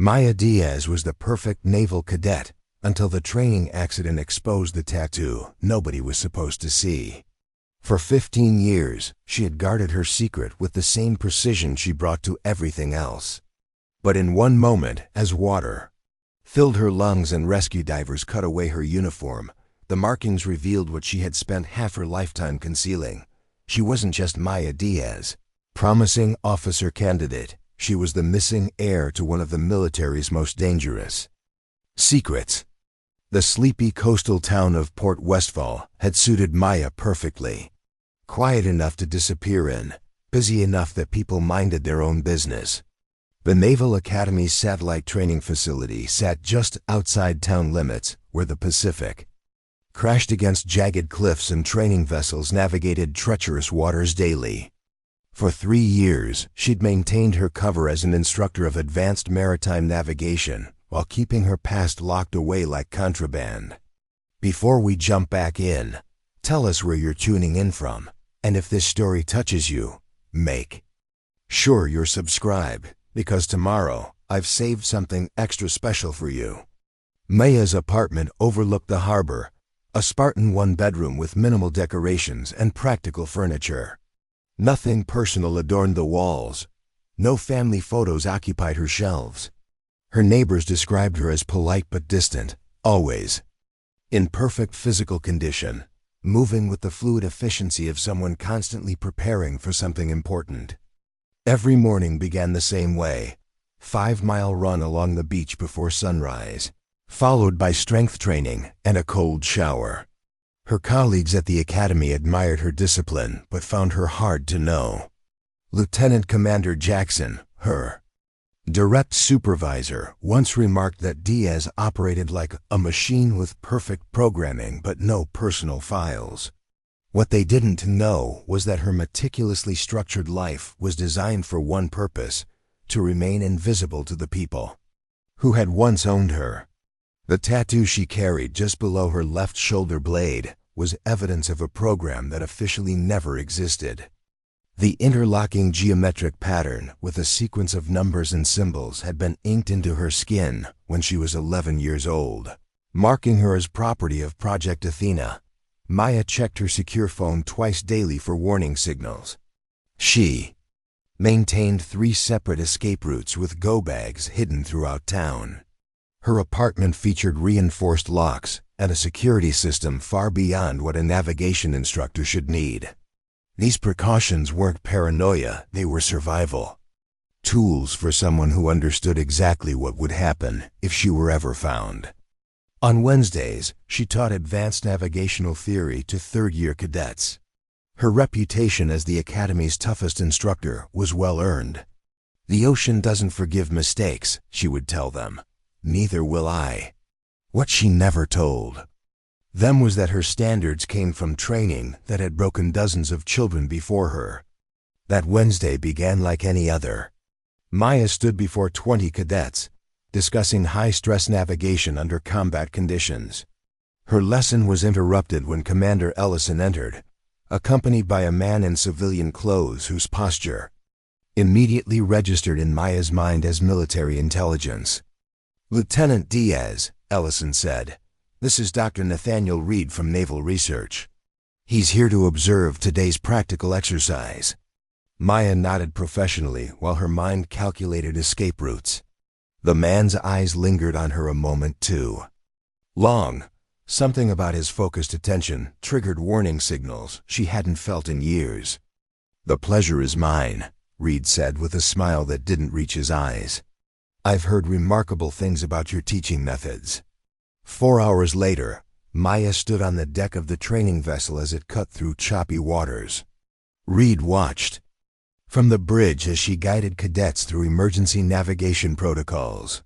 Maya Diaz was the perfect naval cadet until the training accident exposed the tattoo nobody was supposed to see. For 15 years, she had guarded her secret with the same precision she brought to everything else. But in one moment, as water filled her lungs and rescue divers cut away her uniform, the markings revealed what she had spent half her lifetime concealing. She wasn't just Maya Diaz, promising officer candidate. She was the missing heir to one of the military's most dangerous secrets. The sleepy coastal town of Port Westfall had suited Maya perfectly. Quiet enough to disappear in, busy enough that people minded their own business. The Naval Academy's satellite training facility sat just outside town limits, where the Pacific crashed against jagged cliffs and training vessels navigated treacherous waters daily. For 3 years, she'd maintained her cover as an instructor of advanced maritime navigation while keeping her past locked away like contraband. Before we jump back in, tell us where you're tuning in from, and if this story touches you, make sure you're subscribed, because tomorrow I've saved something extra special for you. Maya's apartment overlooked the harbor, a Spartan one-bedroom with minimal decorations and practical furniture. Nothing personal adorned the walls. No family photos occupied her shelves. Her neighbors described her as polite but distant, always in perfect physical condition, moving with the fluid efficiency of someone constantly preparing for something important. Every morning began the same way: 5-mile run along the beach before sunrise, followed by strength training and a cold shower. Her colleagues at the academy admired her discipline but found her hard to know. Lieutenant Commander Jackson, her direct supervisor, once remarked that Diaz operated like a machine with perfect programming but no personal files. What they didn't know was that her meticulously structured life was designed for one purpose: to remain invisible to the people who had once owned her. The tattoo she carried just below her left shoulder blade was evidence of a program that officially never existed. The interlocking geometric pattern with a sequence of numbers and symbols had been inked into her skin when she was 11 years old, marking her as property of Project Athena. Maya checked her secure phone twice daily for warning signals. She maintained 3 separate escape routes with go bags hidden throughout town. Her apartment featured reinforced locks and a security system far beyond what a navigation instructor should need. These precautions weren't paranoia, they were survival tools for someone who understood exactly what would happen if she were ever found. On Wednesdays, she taught advanced navigational theory to third-year cadets. Her reputation as the Academy's toughest instructor was well-earned. "The ocean doesn't forgive mistakes," she would tell them. "Neither will I." What she never told them was that her standards came from training that had broken dozens of children before her. That Wednesday began like any other. Maya stood before 20 cadets, discussing high-stress navigation under combat conditions. Her lesson was interrupted when Commander Ellison entered, accompanied by a man in civilian clothes whose posture immediately registered in Maya's mind as military intelligence. "Lieutenant Diaz," Ellison said, "this is Dr. Nathaniel Reed from Naval Research. He's here to observe today's practical exercise." Maya nodded professionally while her mind calculated escape routes. The man's eyes lingered on her a moment too long. Something about his focused attention triggered warning signals she hadn't felt in years. "The pleasure is mine," Reed said with a smile that didn't reach his eyes. "I've heard remarkable things about your teaching methods." 4 hours later, Maya stood on the deck of the training vessel as it cut through choppy waters. Reed watched from the bridge as she guided cadets through emergency navigation protocols.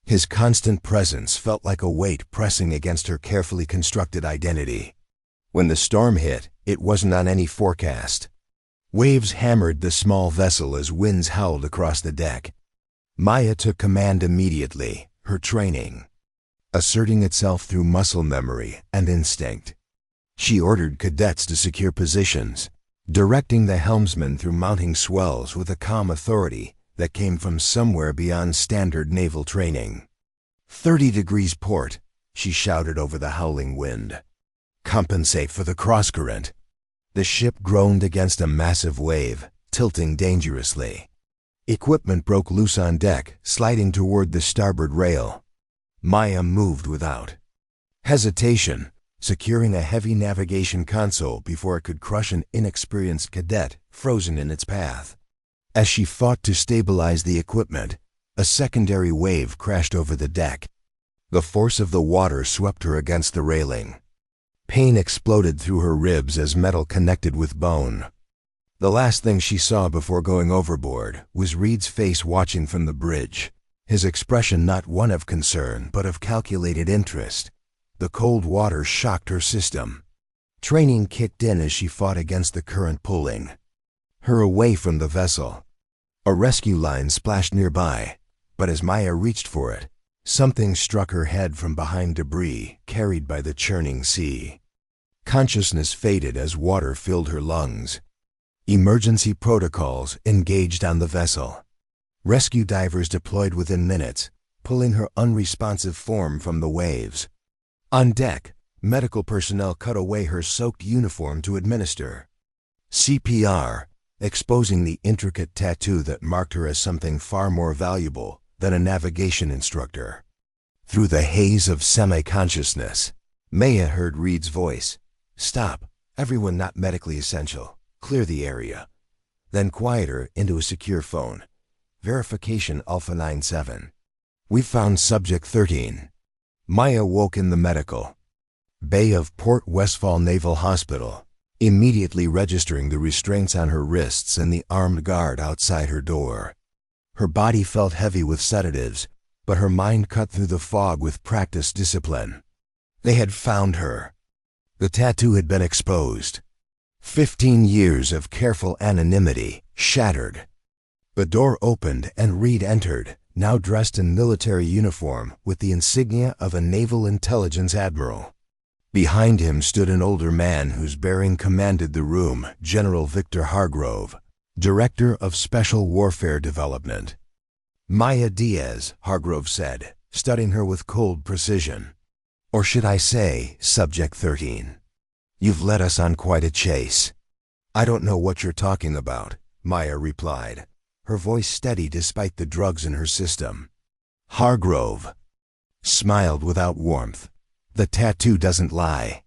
His constant presence felt like a weight pressing against her carefully constructed identity. When the storm hit, it wasn't on any forecast. Waves hammered the small vessel as winds howled across the deck. Maya took command immediately, her training asserting itself through muscle memory and instinct. She ordered cadets to secure positions, directing the helmsman through mounting swells with a calm authority that came from somewhere beyond standard naval training. 30 degrees port, she shouted over the howling wind. Compensate for the cross-current. The ship groaned against a massive wave, tilting dangerously. Equipment broke loose on deck, sliding toward the starboard rail. Maya moved without hesitation, securing a heavy navigation console before it could crush an inexperienced cadet frozen in its path. As she fought to stabilize the equipment, a secondary wave crashed over the deck. The force of the water swept her against the railing. Pain exploded through her ribs as metal connected with bone. The last thing she saw before going overboard was Reed's face watching from the bridge, his expression not one of concern but of calculated interest. The cold water shocked her system. Training kicked in as she fought against the current pulling her away from the vessel. A rescue line splashed nearby, but as Maya reached for it, something struck her head from behind debris carried by the churning sea. Consciousness faded as water filled her lungs. Emergency protocols engaged on the vessel. Rescue divers deployed within minutes, pulling her unresponsive form from the waves. On deck, medical personnel cut away her soaked uniform to administer CPR, exposing the intricate tattoo that marked her as something far more valuable than a navigation instructor. Through the haze of semi-consciousness, Maya heard Reed's voice. "Stop. Everyone not medically essential. Clear the area." Then quieter into a secure phone. "Verification Alpha 97. We've found Subject 13. Maya woke in the medical bay of Port Westfall Naval Hospital, immediately registering the restraints on her wrists and the armed guard outside her door. Her body felt heavy with sedatives, but her mind cut through the fog with practiced discipline. They had found her. The tattoo had been exposed. 15 years of careful anonymity shattered. The door opened and Reed entered, now dressed in military uniform with the insignia of a naval intelligence admiral. Behind him stood an older man whose bearing commanded the room, General Victor Hargrove, Director of Special Warfare Development. "Maya Diaz," Hargrove said, studying her with cold precision. "Or should I say, Subject 13. You've led us on quite a chase." "I don't know what you're talking about," Maya replied, her voice steady despite the drugs in her system. Hargrove smiled without warmth. "The tattoo doesn't lie.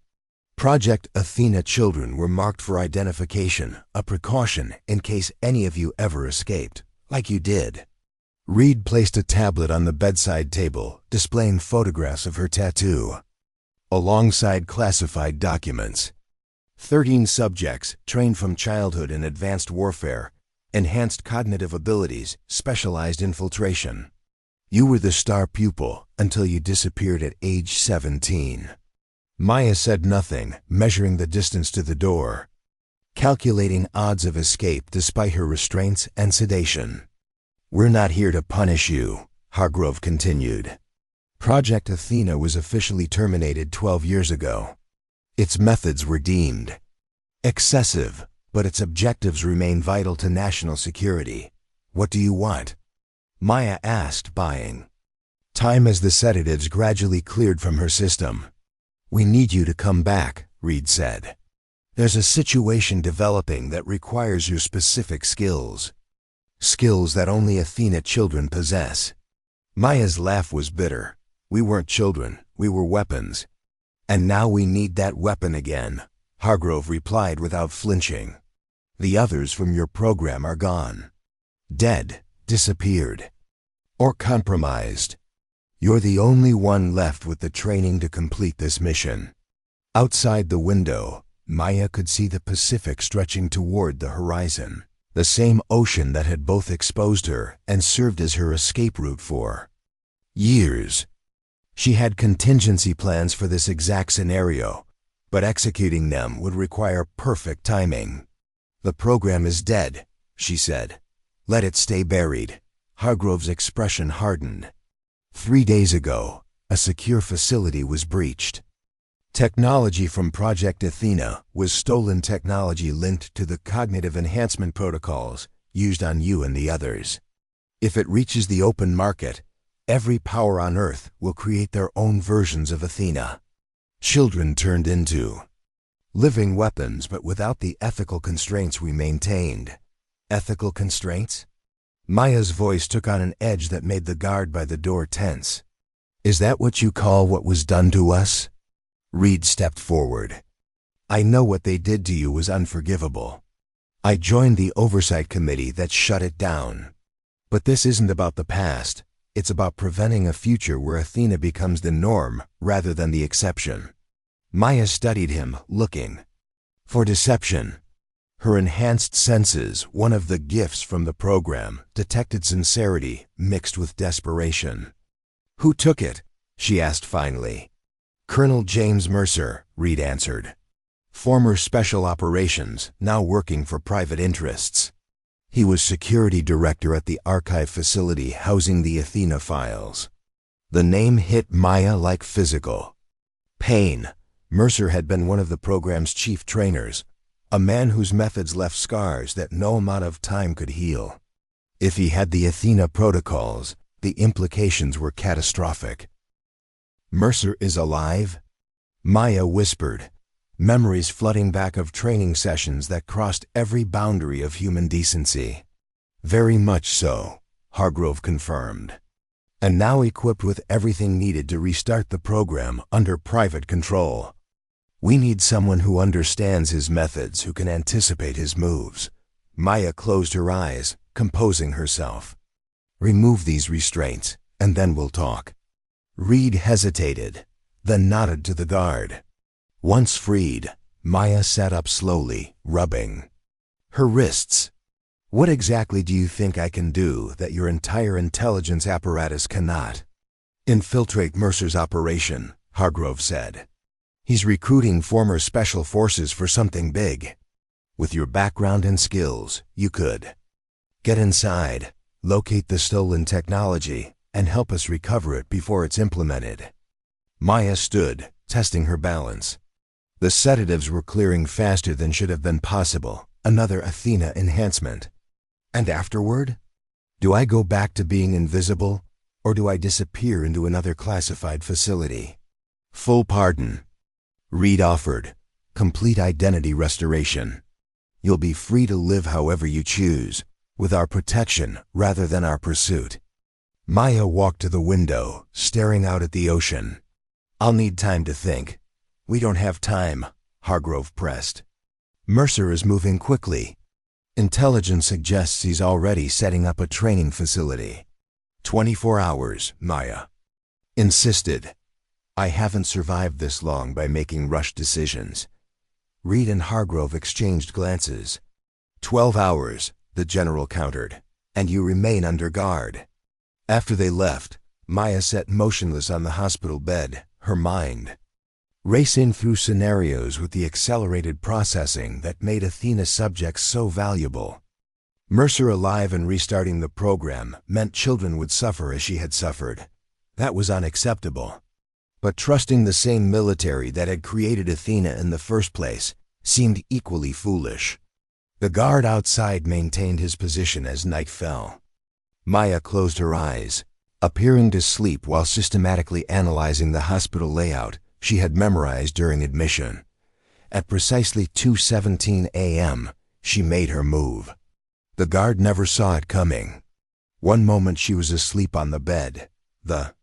Project Athena children were marked for identification, a precaution in case any of you ever escaped, like you did." Reed placed a tablet on the bedside table, displaying photographs of her tattoo, alongside classified documents. 13 subjects, trained from childhood in advanced warfare, enhanced cognitive abilities, specialized infiltration. You were the star pupil until you disappeared at age 17. Maya said nothing, measuring the distance to the door, calculating odds of escape despite her restraints and sedation. "We're not here to punish you," Hargrove continued. "Project Athena was officially terminated 12 years ago. Its methods were deemed excessive, but its objectives remain vital to national security. What do you want?" Maya asked, buying time as the sedatives gradually cleared from her system. "We need you to come back," Reed said. "There's a situation developing that requires your specific skills. Skills that only Athena children possess." Maya's laugh was bitter. "We weren't children, we were weapons. And now we need that weapon again," Hargrove replied without flinching. "The others from your program are gone. Dead, disappeared, or compromised. You're the only one left with the training to complete this mission." Outside the window, Maya could see the Pacific stretching toward the horizon, the same ocean that had both exposed her and served as her escape route for years. She had contingency plans for this exact scenario, but executing them would require perfect timing. "The program is dead," she said. "Let it stay buried." Hargrove's expression hardened. 3 days ago, a secure facility was breached. Technology from Project Athena was stolen technology linked to the cognitive enhancement protocols used on you and the others. If it reaches the open market, every power on Earth will create their own versions of Athena. Children turned into living weapons, but without the ethical constraints we maintained. Ethical constraints? Maya's voice took on an edge that made the guard by the door tense. Is that what you call what was done to us? Reed stepped forward. I know what they did to you was unforgivable. I joined the oversight committee that shut it down. But this isn't about the past. It's about preventing a future where Athena becomes the norm rather than the exception. Maya studied him, looking for deception. Her enhanced senses, one of the gifts from the program, detected sincerity mixed with desperation. Who took it? She asked finally. Colonel James Mercer, Reed answered. Former Special Operations, now working for private interests. He was security director at the archive facility housing the Athena files. The name hit Maya like physical pain. Mercer had been one of the program's chief trainers, a man whose methods left scars that no amount of time could heal. If he had the Athena protocols, the implications were catastrophic. Mercer is alive? Maya whispered, memories flooding back of training sessions that crossed every boundary of human decency. Very much so, Hargrove confirmed. And now equipped with everything needed to restart the program under private control. We need someone who understands his methods, who can anticipate his moves. Maya closed her eyes, composing herself. Remove these restraints, and then we'll talk. Reed hesitated, then nodded to the guard. Once freed, Maya sat up slowly, rubbing her wrists. What exactly do you think I can do that your entire intelligence apparatus cannot? Infiltrate Mercer's operation, Hargrove said. He's recruiting former special forces for something big. With your background and skills, you could get inside, locate the stolen technology, and help us recover it before it's implemented. Maya stood, testing her balance. The sedatives were clearing faster than should have been possible, another Athena enhancement. And afterward? Do I go back to being invisible, or do I disappear into another classified facility? Full pardon, Reed offered. Complete identity restoration. You'll be free to live however you choose, with our protection rather than our pursuit. Maya walked to the window, staring out at the ocean. I'll need time to think. We don't have time, Hargrove pressed. Mercer is moving quickly. Intelligence suggests he's already setting up a training facility. 24 hours, Maya insisted. I haven't survived this long by making rushed decisions. Reed and Hargrove exchanged glances. 12 hours, the general countered, and you remain under guard. After they left, Maya sat motionless on the hospital bed, her mind racing through scenarios with the accelerated processing that made Athena subjects so valuable. Mercer alive and restarting the program meant children would suffer as she had suffered. That was unacceptable. But trusting the same military that had created Athena in the first place seemed equally foolish. The guard outside maintained his position as night fell. Maya closed her eyes, appearing to sleep while systematically analyzing the hospital layout she had memorized during admission. At precisely 2:17 a.m., she made her move. The guard never saw it coming. One moment she was asleep on the bed. The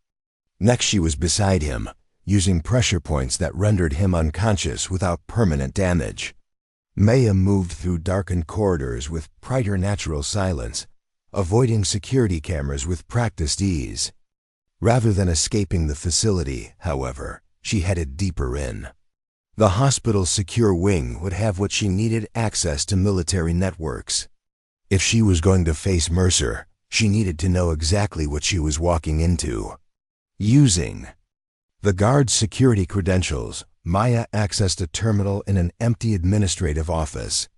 next she was beside him, using pressure points that rendered him unconscious without permanent damage. Maya moved through darkened corridors with preternatural silence, avoiding security cameras with practiced ease. Rather than escaping the facility, however, she headed deeper in. The hospital's secure wing would have what she needed: access to military networks. If she was going to face Mercer, she needed to know exactly what she was walking into. Using the guard's security credentials, Maya accessed a terminal in an empty administrative office.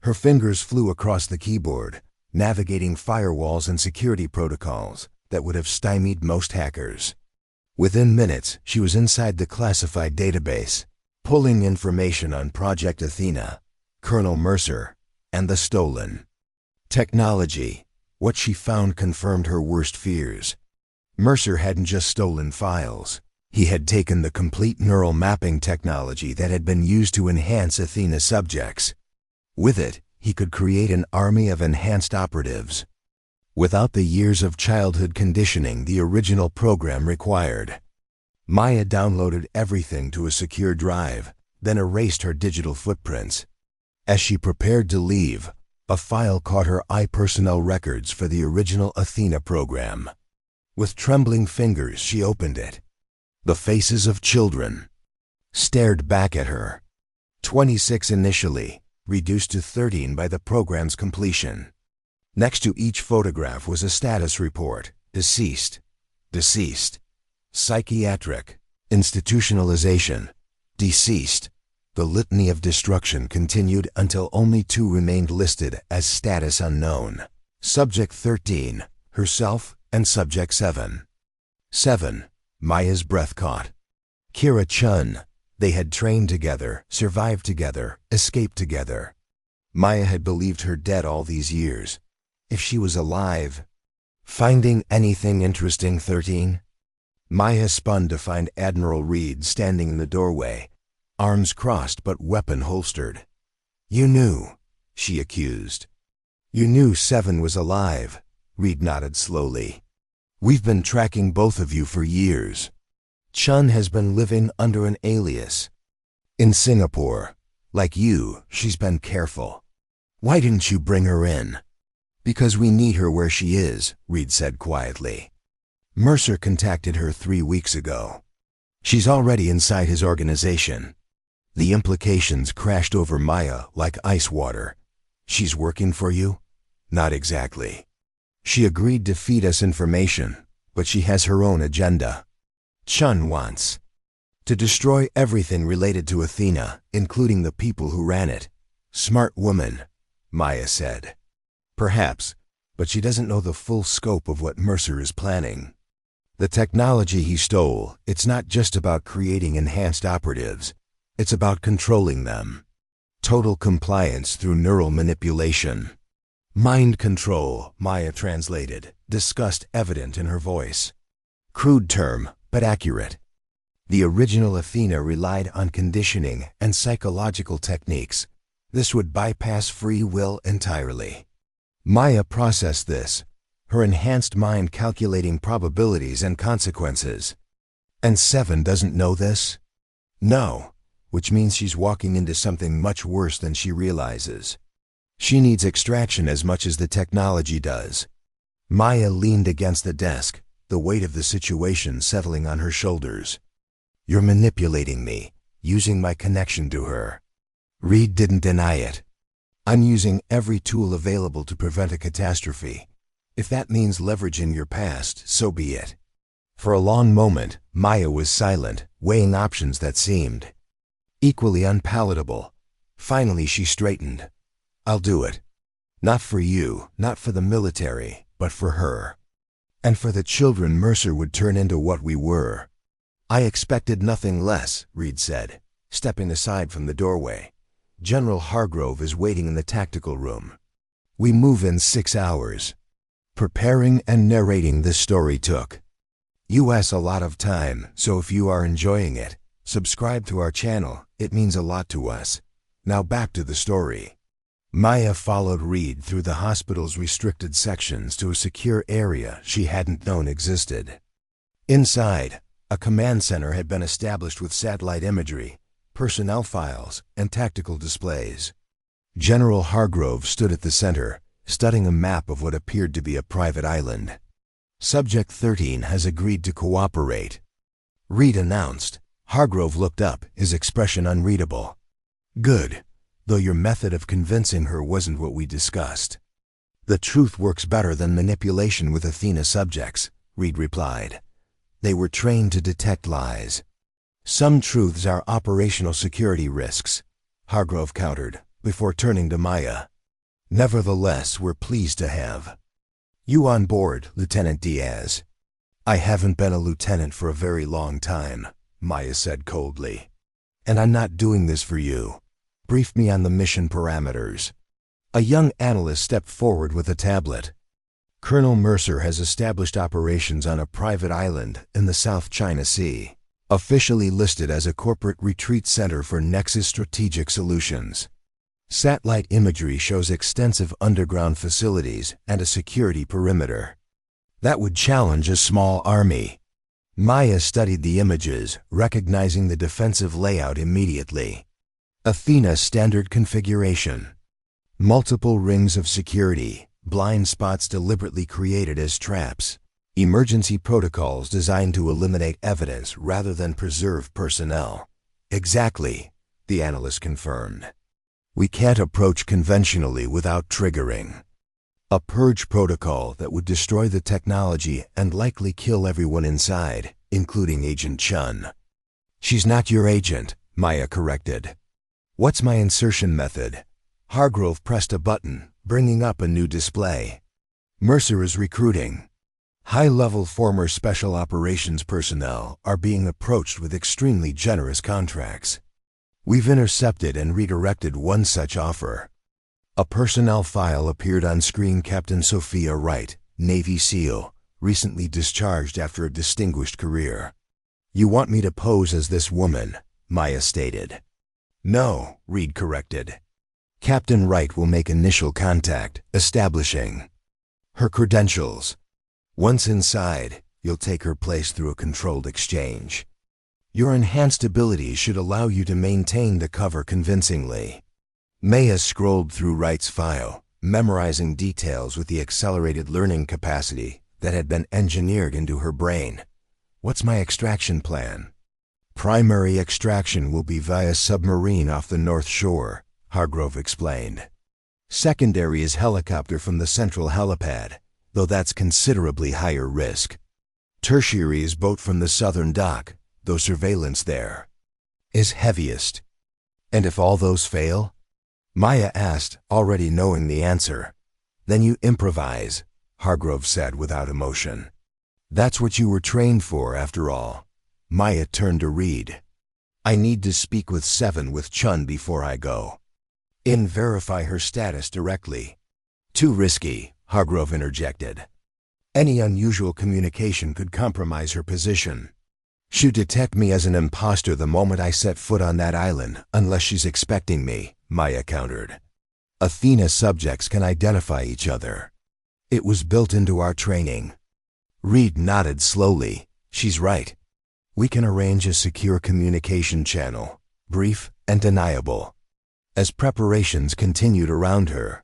Her fingers flew across the keyboard, navigating firewalls and security protocols that would have stymied most hackers. Within minutes, she was inside the classified database, pulling information on Project Athena, Colonel Mercer, and the stolen technology. What she found confirmed her worst fears. Mercer hadn't just stolen files. He had taken the complete neural mapping technology that had been used to enhance Athena subjects. With it, he could create an army of enhanced operatives, without the years of childhood conditioning the original program required. Maya downloaded everything to a secure drive, then erased her digital footprints. As she prepared to leave, a file caught her eye: personnel records for the original Athena program. With trembling fingers, she opened it. The faces of children stared back at her. 26 initially, reduced to 13 by the program's completion. Next to each photograph was a status report: deceased, deceased, psychiatric, institutionalization, deceased. The litany of destruction continued until only 2 remained listed as status unknown: Subject 13, herself, and Subject 7. 7. Maya's breath caught. Kira Chun. They had trained together, survived together, escaped together. Maya had believed her dead all these years. If she was alive. Finding anything interesting, 13? Maya spun to find Admiral Reed standing in the doorway, arms crossed but weapon holstered. "You knew," she accused. "You knew 7 was alive," Reed nodded slowly. "We've been tracking both of you for years. Chun has been living under an alias in Singapore. Like you, she's been careful. Why didn't you bring her in?" "Because we need her where she is," Reed said quietly. "Mercer contacted her 3 weeks ago. She's already inside his organization." The implications crashed over Maya like ice water. "She's working for you?" "Not exactly. She agreed to feed us information, but she has her own agenda. Chun wants to destroy everything related to Athena, including the people who ran it." "Smart woman," Maya said. "Perhaps, but she doesn't know the full scope of what Mercer is planning. The technology he stole, it's not just about creating enhanced operatives. It's about controlling them. Total compliance through neural manipulation." "Mind control," Maya translated, disgust evident in her voice. Crude term, but accurate. The original Athena relied on conditioning and psychological techniques. This would bypass free will entirely. Maya processed this, her enhanced mind calculating probabilities and consequences. And 7 doesn't know this? No, which means she's walking into something much worse than she realizes. She needs extraction as much as the technology does. Maya leaned against the desk, the weight of the situation settling on her shoulders. "You're manipulating me, using my connection to her." Reed didn't deny it. "I'm using every tool available to prevent a catastrophe. If that means leveraging your past, so be it." For a long moment, Maya was silent, weighing options that seemed equally unpalatable. Finally, she straightened. "I'll do it. Not for you, not for the military, but for her. And for the children Mercer would turn into what we were." "I expected nothing less," Reed said, stepping aside from the doorway. "General Hargrove is waiting in the tactical room. We move in 6 hours." Preparing and narrating this story took us a lot of time, so if you are enjoying it, subscribe to our channel. It means a lot to us. Now back to the story. Maya followed Reed through the hospital's restricted sections to a secure area she hadn't known existed. Inside, a command center had been established with satellite imagery, personnel files, and tactical displays. General Hargrove stood at the center, studying a map of what appeared to be a private island. "Subject 13 has agreed to cooperate," Reed announced. Hargrove looked up, his expression unreadable. "Good. Though your method of convincing her wasn't what we discussed." "The truth works better than manipulation with Athena subjects," Reed replied. "They were trained to detect lies." "Some truths are operational security risks," Hargrove countered, before turning to Maya. "Nevertheless, we're pleased to have you on board, Lieutenant Diaz." "I haven't been a lieutenant for a very long time," Maya said coldly. "And I'm not doing this for you. Brief me on the mission parameters." A young analyst stepped forward with a tablet. Colonel Mercer has established operations on a private island in the South China Sea, officially listed as a corporate retreat center for Nexus Strategic Solutions. Satellite imagery shows extensive underground facilities and a security perimeter. That would challenge a small army. Maya studied the images, recognizing the defensive layout immediately. Athena's standard configuration. Multiple rings of security, blind spots deliberately created as traps. Emergency protocols designed to eliminate evidence rather than preserve personnel. Exactly, the analyst confirmed. We can't approach conventionally without triggering a purge protocol that would destroy the technology and likely kill everyone inside, including Agent Chun. She's not your agent, Maya corrected. What's my insertion method? Hargrove pressed a button, bringing up a new display. Mercer is recruiting. High-level former Special Operations personnel are being approached with extremely generous contracts. We've intercepted and redirected one such offer. A personnel file appeared on screen. Captain Sophia Wright, Navy SEAL, recently discharged after a distinguished career. You want me to pose as this woman, Maya stated. No, Reed corrected. Captain Wright will make initial contact, establishing her credentials. Once inside, you'll take her place through a controlled exchange. Your enhanced abilities should allow you to maintain the cover convincingly. Maya scrolled through Wright's file, memorizing details with the accelerated learning capacity that had been engineered into her brain. What's my extraction plan? Primary extraction will be via submarine off the North Shore, Hargrove explained. Secondary is helicopter from the central helipad, though that's considerably higher risk. Tertiary is boat from the southern dock, though surveillance there is heaviest. And if all those fail? Maya asked, already knowing the answer. Then you improvise, Hargrove said without emotion. That's what you were trained for, after all. Maya turned to Reed. I need to speak with Seven with Chun before I go. Verify her status directly. Too risky, Hargrove interjected. Any unusual communication could compromise her position. She'd detect me as an imposter the moment I set foot on that island, unless she's expecting me, Maya countered. Athena subjects can identify each other. It was built into our training. Reed nodded slowly. She's right. We can arrange a secure communication channel, brief and deniable. As preparations continued around her,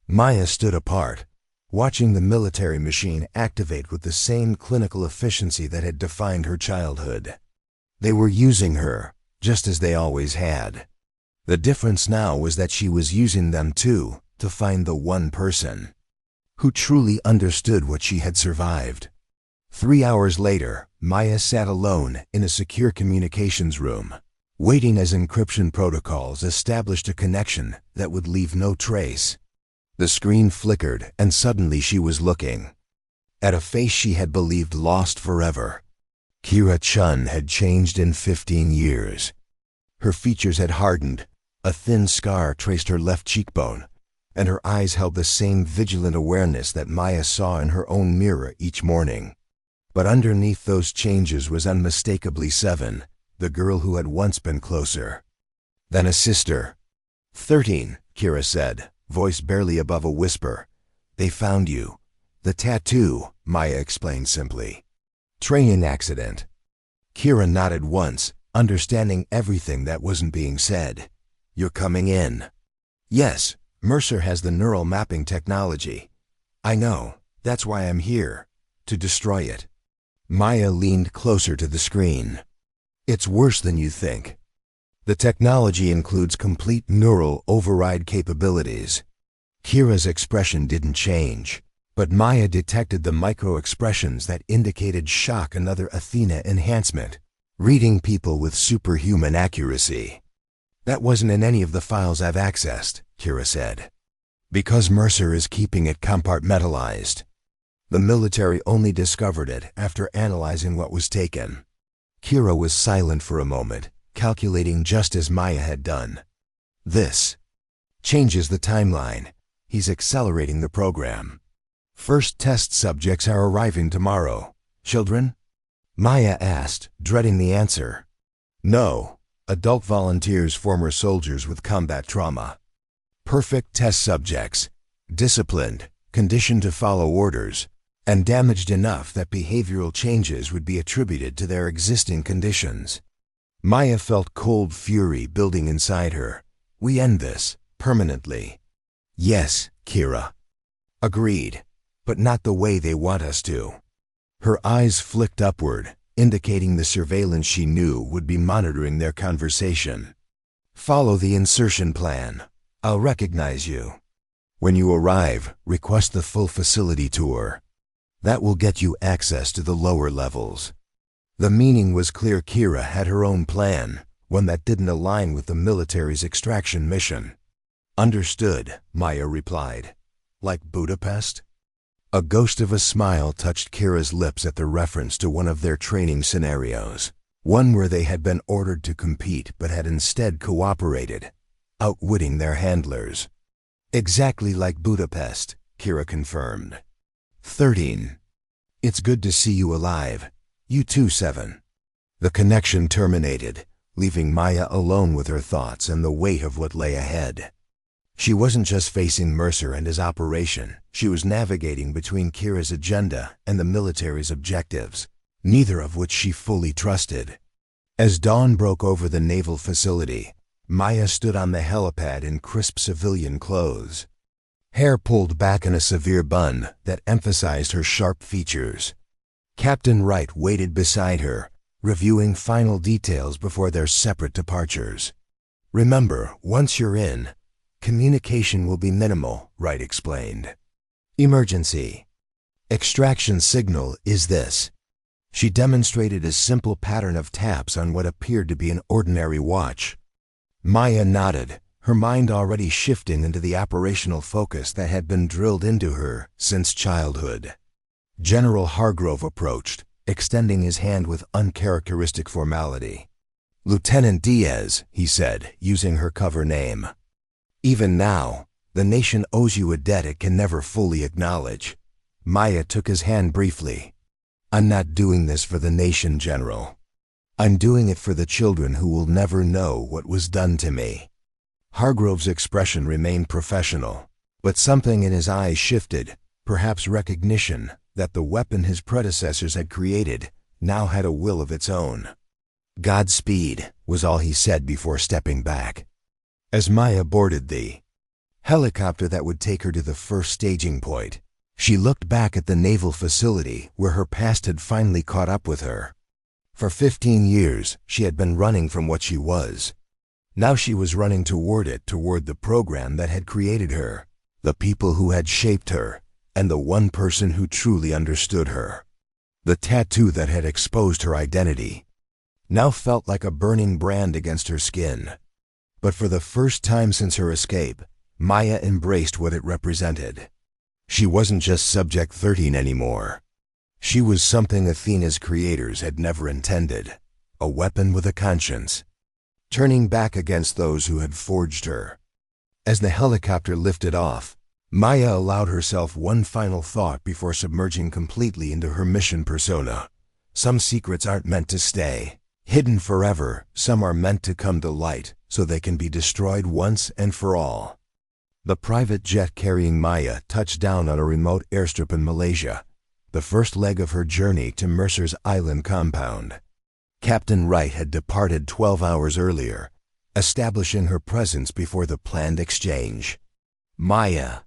Maya stood apart, watching the military machine activate with the same clinical efficiency that had defined her childhood. They were using her, just as they always had. The difference now was that she was using them too, to find the one person who truly understood what she had survived. 3 hours later, Maya sat alone in a secure communications room, waiting as encryption protocols established a connection that would leave no trace. The screen flickered, and suddenly she was looking at a face she had believed lost forever. Kira Chun had changed in 15 years. Her features had hardened, a thin scar traced her left cheekbone, and her eyes held the same vigilant awareness that Maya saw in her own mirror each morning. But underneath those changes was unmistakably Seven, the girl who had once been closer than a sister. 13, Kira said, voice barely above a whisper. They found you. The tattoo, Maya explained simply. Training accident. Kira nodded once, understanding everything that wasn't being said. You're coming in. Yes, Mercer has the neural mapping technology. I know, that's why I'm here. To destroy it. Maya leaned closer to the screen. It's worse than you think. The technology includes complete neural override capabilities. Kira's expression didn't change, but Maya detected the micro-expressions that indicated shock. Another Athena enhancement, reading people with superhuman accuracy. That wasn't in any of the files I've accessed, Kira said. Because Mercer is keeping it compartmentalized. The military only discovered it after analyzing what was taken. Kira was silent for a moment, calculating just as Maya had done. This changes the timeline. He's accelerating the program. First test subjects are arriving tomorrow. Children? Maya asked, dreading the answer. No, adult volunteers, former soldiers with combat trauma. Perfect test subjects, disciplined, conditioned to follow orders, and damaged enough that behavioral changes would be attributed to their existing conditions. Maya felt cold fury building inside her. We end this, permanently. Yes, Kira. Agreed, but not the way they want us to. Her eyes flicked upward, indicating the surveillance she knew would be monitoring their conversation. Follow the insertion plan. I'll recognize you. When you arrive, request the full facility tour. That will get you access to the lower levels. The meaning was clear. Kira had her own plan, one that didn't align with the military's extraction mission. Understood, Maya replied. Like Budapest? A ghost of a smile touched Kira's lips at the reference to one of their training scenarios, one where they had been ordered to compete but had instead cooperated, outwitting their handlers. Exactly like Budapest, Kira confirmed. 13. It's good to see you alive. You too, 7. The connection terminated, leaving Maya alone with her thoughts and the weight of what lay ahead. She wasn't just facing Mercer and his operation, she was navigating between Kira's agenda and the military's objectives, neither of which she fully trusted. As dawn broke over the naval facility, Maya stood on the helipad in crisp civilian clothes. Hair pulled back in a severe bun that emphasized her sharp features. Captain Wright waited beside her, reviewing final details before their separate departures. Remember, once you're in, communication will be minimal, Wright explained. Emergency. Extraction signal is this. She demonstrated a simple pattern of taps on what appeared to be an ordinary watch. Maya nodded, her mind already shifting into the operational focus that had been drilled into her since childhood. General Hargrove approached, extending his hand with uncharacteristic formality. Lieutenant Diaz, he said, using her cover name. Even now, the nation owes you a debt it can never fully acknowledge. Maya took his hand briefly. I'm not doing this for the nation, General. I'm doing it for the children who will never know what was done to me. Hargrove's expression remained professional, but something in his eyes shifted, perhaps recognition that the weapon his predecessors had created now had a will of its own. Godspeed, was all he said before stepping back. As Maya boarded the helicopter that would take her to the first staging point, she looked back at the naval facility where her past had finally caught up with her. For 15 years, she had been running from what she was. Now she was running toward the program that had created her, the people who had shaped her, and the one person who truly understood her. The tattoo that had exposed her identity now felt like a burning brand against her skin. But for the first time since her escape, Maya embraced what it represented. She wasn't just Subject 13 anymore. She was something Athena's creators had never intended, a weapon with a conscience, turning back against those who had forged her. As the helicopter lifted off, Maya allowed herself one final thought before submerging completely into her mission persona. Some secrets aren't meant to stay hidden forever, some are meant to come to light so they can be destroyed once and for all. The private jet carrying Maya touched down on a remote airstrip in Malaysia, the first leg of her journey to Mercer's island compound. Captain Wright had departed 12 hours earlier, establishing her presence before the planned exchange. Maya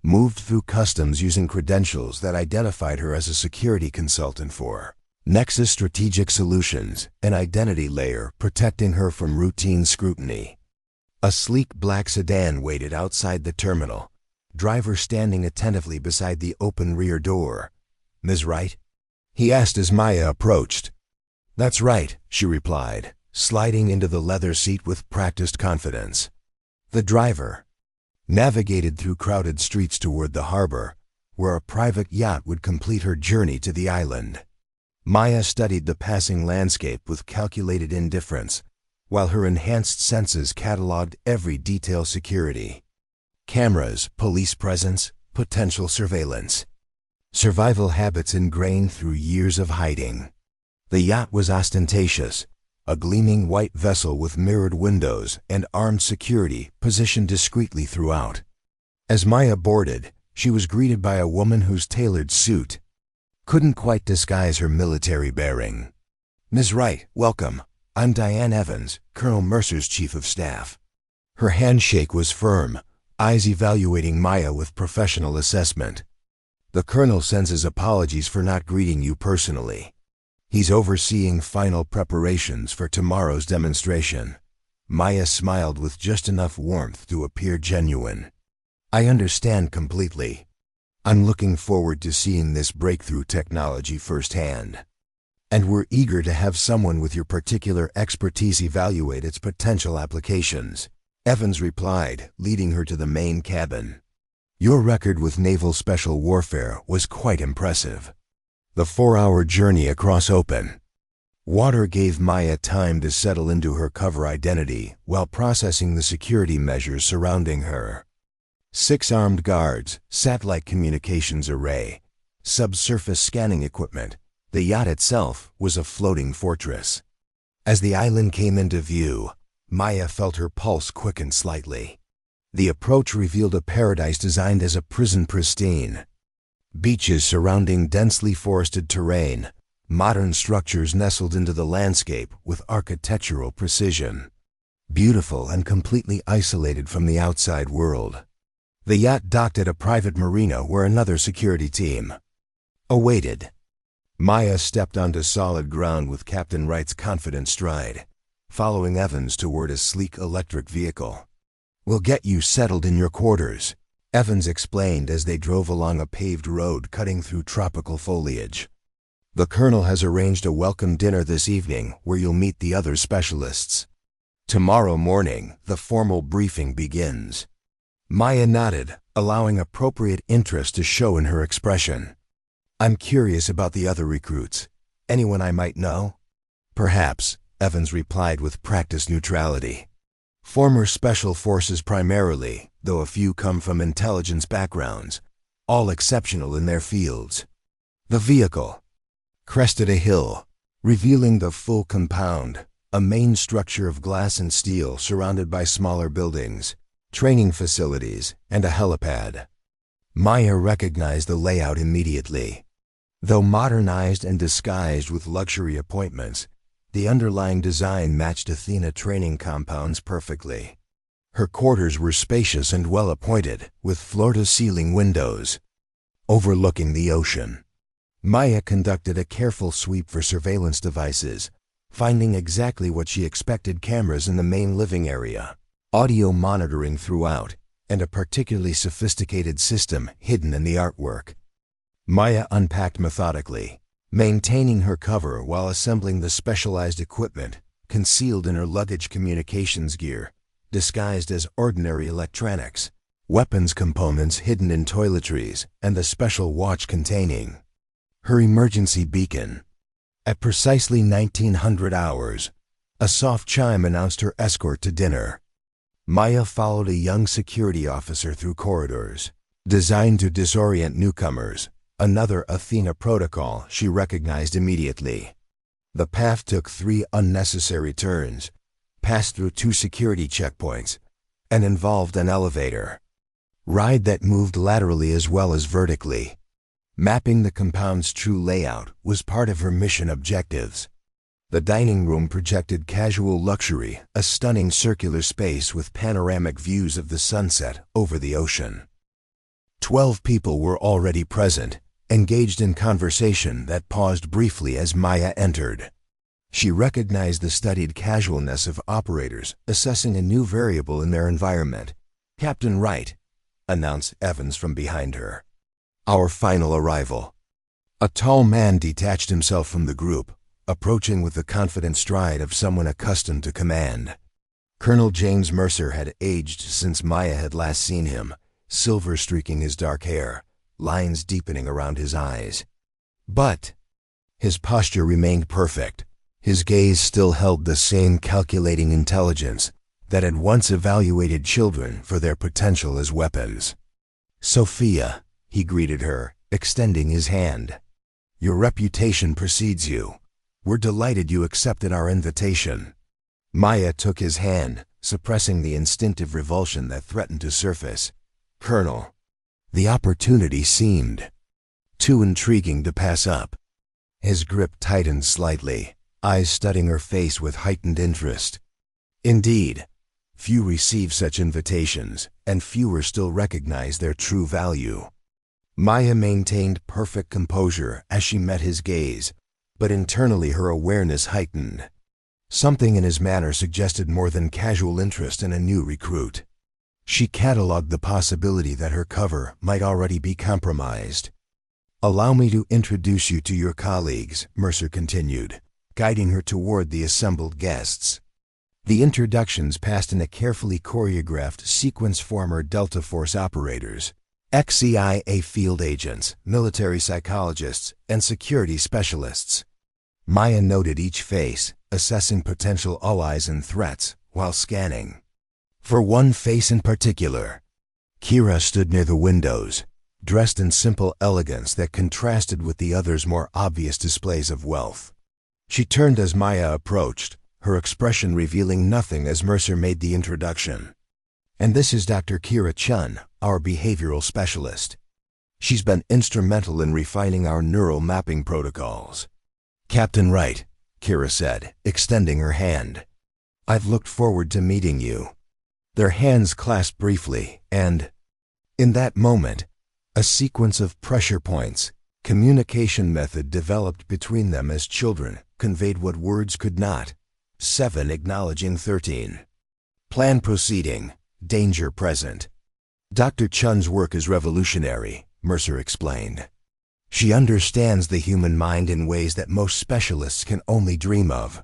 moved through customs using credentials that identified her as a security consultant for Nexus Strategic Solutions, an identity layer protecting her from routine scrutiny. A sleek black sedan waited outside the terminal, driver standing attentively beside the open rear door. "Ms. Wright?" he asked as Maya approached. "That's right," she replied, sliding into the leather seat with practiced confidence. The driver navigated through crowded streets toward the harbor, where a private yacht would complete her journey to the island. Maya studied the passing landscape with calculated indifference, while her enhanced senses cataloged every detail: security, cameras, police presence, potential surveillance. survival habits ingrained through years of hiding. The yacht was ostentatious, a gleaming white vessel with mirrored windows and armed security positioned discreetly throughout. As Maya boarded, she was greeted by a woman whose tailored suit couldn't quite disguise her military bearing. "Ms. Wright, welcome. I'm Diane Evans, Colonel Mercer's Chief of Staff." Her handshake was firm, eyes evaluating Maya with professional assessment. "The Colonel sends his apologies for not greeting you personally. He's overseeing final preparations for tomorrow's demonstration." Maya smiled with just enough warmth to appear genuine. "I understand completely. I'm looking forward to seeing this breakthrough technology firsthand. And we're eager to have someone with your particular expertise evaluate its potential applications," Evans replied, leading her to the main cabin. "Your record with naval special warfare was quite impressive." The 4-hour journey across open water gave Maya time to settle into her cover identity while processing the security measures surrounding her. 6 armed guards, satellite communications array, subsurface scanning equipment. The yacht itself was a floating fortress. As the island came into view, Maya felt her pulse quicken slightly. The approach revealed a paradise designed as a prison pristine. Beaches surrounding densely forested terrain, modern structures nestled into the landscape with architectural precision. Beautiful and completely isolated from the outside world. The yacht docked at a private marina where another security team awaited. Maya stepped onto solid ground with Captain Wright's confident stride, following Evans toward a sleek electric vehicle. "We'll get you settled in your quarters," Evans explained as they drove along a paved road cutting through tropical foliage. "The Colonel has arranged a welcome dinner this evening where you'll meet the other specialists. Tomorrow morning, the formal briefing begins." Maya nodded, allowing appropriate interest to show in her expression. "I'm curious about the other recruits. Anyone I might know?" "Perhaps," Evans replied with practiced neutrality. "Former special forces primarily, though a few come from intelligence backgrounds, all exceptional in their fields." The vehicle crested a hill, revealing the full compound, a main structure of glass and steel surrounded by smaller buildings, training facilities, and a helipad. Maya recognized the layout immediately. Though modernized and disguised with luxury appointments, the underlying design matched Athena training compounds perfectly. Her quarters were spacious and well-appointed, with floor-to-ceiling windows overlooking the ocean. Maya conducted a careful sweep for surveillance devices, finding exactly what she expected: cameras in the main living area, audio monitoring throughout, and a particularly sophisticated system hidden in the artwork. Maya unpacked methodically, maintaining her cover while assembling the specialized equipment concealed in her luggage: communications gear, disguised as ordinary electronics, weapons components hidden in toiletries, and a special watch containing her emergency beacon. At precisely 1900 hours, a soft chime announced her escort to dinner. Maya followed a young security officer through corridors designed to disorient newcomers, another Athena protocol she recognized immediately. The path took 3 unnecessary turns, passed through 2 security checkpoints, and involved an elevator ride that moved laterally as well as vertically. Mapping the compound's true layout was part of her mission objectives. The dining room projected casual luxury, a stunning circular space with panoramic views of the sunset over the ocean. 12 people were already present, engaged in conversation that paused briefly as Maya entered. She recognized the studied casualness of operators assessing a new variable in their environment. "Captain Wright," announced Evans from behind her. "Our final arrival." A tall man detached himself from the group, approaching with the confident stride of someone accustomed to command. Colonel James Mercer had aged since Maya had last seen him, silver streaking his dark hair, lines deepening around his eyes. But his posture remained perfect. His gaze still held the same calculating intelligence that had once evaluated children for their potential as weapons. "Sophia," he greeted her, extending his hand. "Your reputation precedes you. We're delighted you accepted our invitation." Maya took his hand, suppressing the instinctive revulsion that threatened to surface. "Colonel." The opportunity seemed too intriguing to pass up. His grip tightened slightly, eyes studying her face with heightened interest. Indeed, few receive such invitations, and fewer still recognize their true value. Maya maintained perfect composure as she met his gaze, but internally her awareness heightened. Something in his manner suggested more than casual interest in a new recruit. She catalogued the possibility that her cover might already be compromised. "Allow me to introduce you to your colleagues," Mercer continued, guiding her toward the assembled guests. The introductions passed in a carefully choreographed sequence. Former Delta Force operators, ex-CIA field agents, military psychologists, and security specialists. Maya noted each face, assessing potential allies and threats while scanning. For one face in particular, Kira stood near the windows, dressed in simple elegance that contrasted with the others' more obvious displays of wealth. She turned as Maya approached, her expression revealing nothing as Mercer made the introduction. "And this is Dr. Kira Chun, our behavioral specialist. She's been instrumental in refining our neural mapping protocols." "Captain Wright," Kira said, extending her hand. "I've looked forward to meeting you." Their hands clasped briefly, and, in that moment, a sequence of pressure points, communication method developed between them as children, conveyed what words could not. 7 acknowledging 13. Plan proceeding. Danger present. "Dr. Chun's work is revolutionary," Mercer explained. "She understands the human mind in ways that most specialists can only dream of."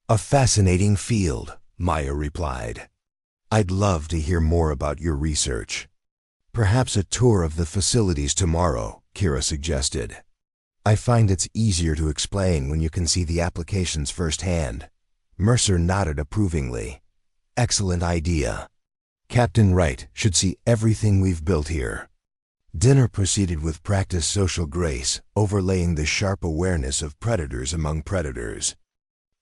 "A fascinating field," Maya replied. "I'd love to hear more about your research." "Perhaps a tour of the facilities tomorrow," Kira suggested. "I find it's easier to explain when you can see the applications firsthand." Mercer nodded approvingly. "Excellent idea. Captain Wright should see everything we've built here." Dinner proceeded with practiced social grace, overlaying the sharp awareness of predators among predators.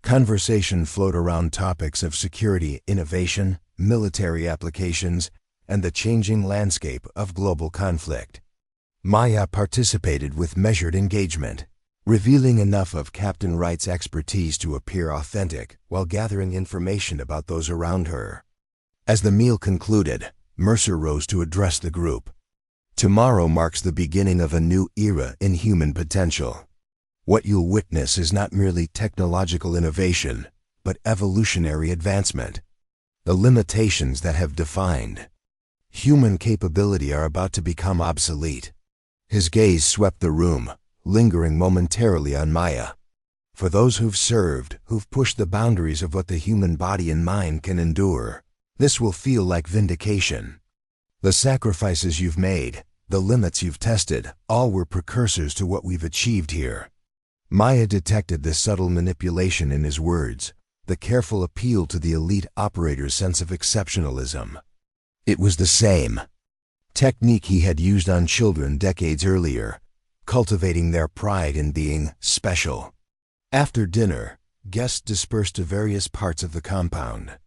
Conversation flowed around topics of security, innovation, military applications, and the changing landscape of global conflict. Maya participated with measured engagement, revealing enough of Captain Wright's expertise to appear authentic while gathering information about those around her. As the meal concluded, Mercer rose to address the group. "Tomorrow marks the beginning of a new era in human potential. What you'll witness is not merely technological innovation, but evolutionary advancement. The limitations that have defined human capability are about to become obsolete." His gaze swept the room, lingering momentarily on Maya. "For those who've served, who've pushed the boundaries of what the human body and mind can endure, this will feel like vindication. The sacrifices you've made, the limits you've tested, all were precursors to what we've achieved here." Maya detected the subtle manipulation in his words, the careful appeal to the elite operator's sense of exceptionalism. It was the same technique he had used on children decades earlier, cultivating their pride in being special. After dinner, guests dispersed to various parts of the compound.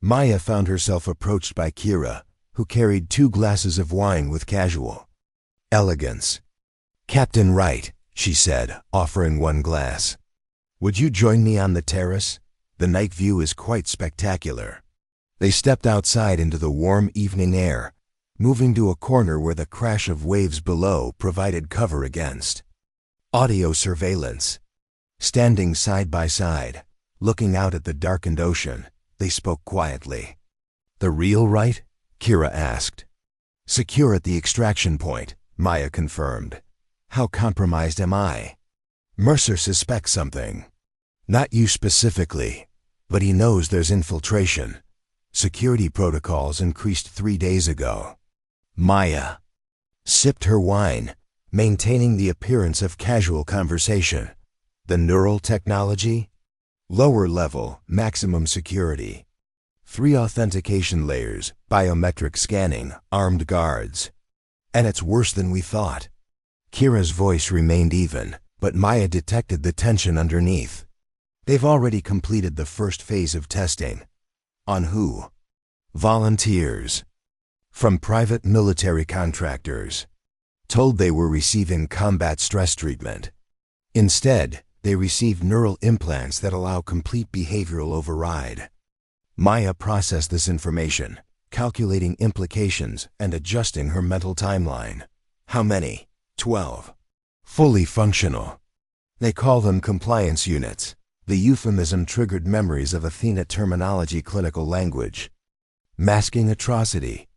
Maya found herself approached by Kira, who carried 2 glasses of wine with casual elegance. "Captain Wright," she said, offering 1 glass. "Would you join me on the terrace? The night view is quite spectacular." They stepped outside into the warm evening air, moving to a corner where the crash of waves below provided cover against audio surveillance. Standing side by side, looking out at the darkened ocean, they spoke quietly. "The real Wright?" Kira asked. "Secure at the extraction point," Maya confirmed. "How compromised am I?" "Mercer suspects something. Not you specifically, but he knows there's infiltration. Security protocols increased 3 days ago." Maya sipped her wine, maintaining the appearance of casual conversation. "The neural technology? Lower level, maximum security. 3 authentication layers, biometric scanning, armed guards. And it's worse than we thought. Kira's voice remained even, but Maya detected the tension underneath. They've already completed the first phase of testing. On who? Volunteers. From private military contractors. Told they were receiving combat stress treatment. Instead, they received neural implants that allow complete behavioral override. Maya processed this information, calculating implications and adjusting her mental timeline. How many? 12. Fully functional. They call them compliance units. The euphemism triggered memories of Athena terminology clinical language. Masking atrocity.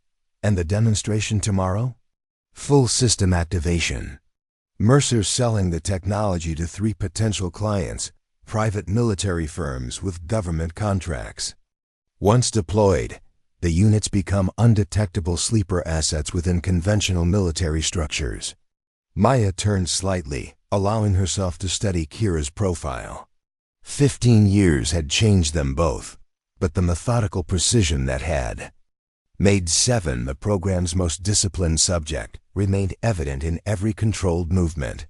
And the demonstration tomorrow? Full system activation. Mercer's selling the technology to 3 potential clients, private military firms with government contracts. Once deployed, the units become undetectable sleeper assets within conventional military structures. Maya turned slightly, allowing herself to study Kira's profile. 15 years had changed them both, but the methodical precision that had made 7 the program's most disciplined subject remained evident in every controlled movement.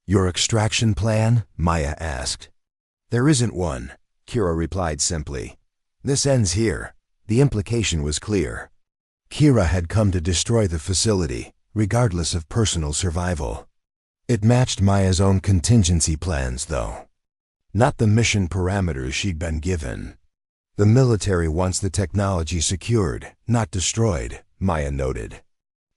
Your extraction plan? Maya asked. There isn't one, Kira replied simply. This ends here. The implication was clear. Kira had come to destroy the facility, regardless of personal survival. It matched Maya's own contingency plans, though. Not the mission parameters she'd been given. The military wants the technology secured, not destroyed, Maya noted.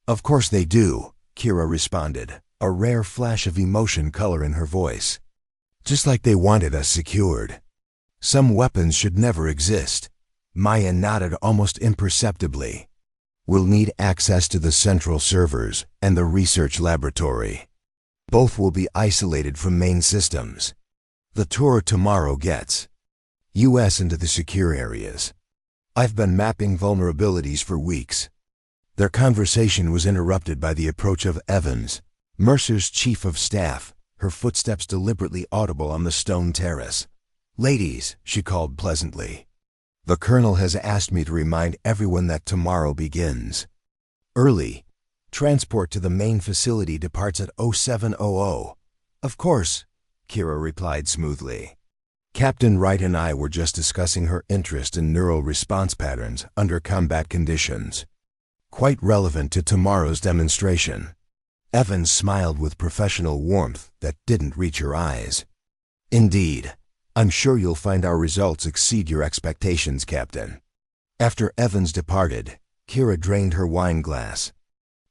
Of course they do, Kira responded, a rare flash of emotion color in her voice. Just like they wanted us secured. Some weapons should never exist. Maya nodded almost imperceptibly. We'll need access to the central servers and the research laboratory. Both will be isolated from main systems. The tour tomorrow gets US into the secure areas. I've been mapping vulnerabilities for weeks. Their conversation was interrupted by the approach of Evans, Mercer's chief of staff, her footsteps deliberately audible on the stone terrace. Ladies, she called pleasantly. The colonel has asked me to remind everyone that tomorrow begins early. Transport to the main facility departs at 0700. Of course, Kira replied smoothly. Captain Wright and I were just discussing her interest in neural response patterns under combat conditions. Quite relevant to tomorrow's demonstration. Evans smiled with professional warmth that didn't reach her eyes. Indeed, I'm sure you'll find our results exceed your expectations, Captain. After Evans departed, Kira drained her wine glass.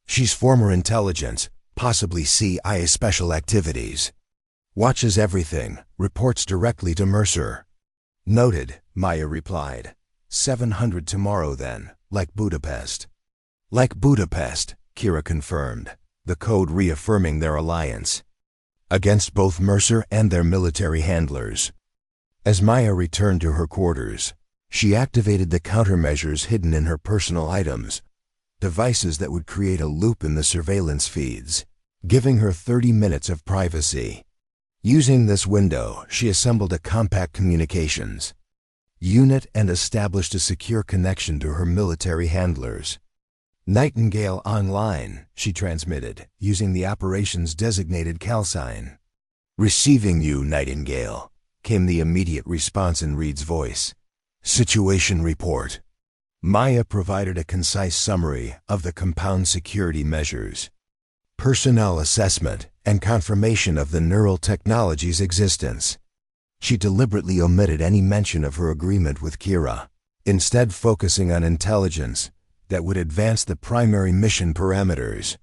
She's former intelligence, possibly CIA special activities. Watches everything, reports directly to Mercer. Noted, Maya replied. 700 tomorrow then, like Budapest. Like Budapest, Kira confirmed, the code reaffirming their alliance. Against both Mercer and their military handlers. As Maya returned to her quarters, she activated the countermeasures hidden in her personal items, devices that would create a loop in the surveillance feeds, giving her 30 minutes of privacy. Using this window, she assembled a compact communications unit and established a secure connection to her military handlers. Nightingale online, she transmitted, using the operation's designated call sign. Receiving you, Nightingale, came the immediate response in Reed's voice. Situation report. Maya provided a concise summary of the compound security measures. Personnel assessment and confirmation of the neural technology's existence. She deliberately omitted any mention of her agreement with Kira, instead focusing on intelligence that would advance the primary mission parameters.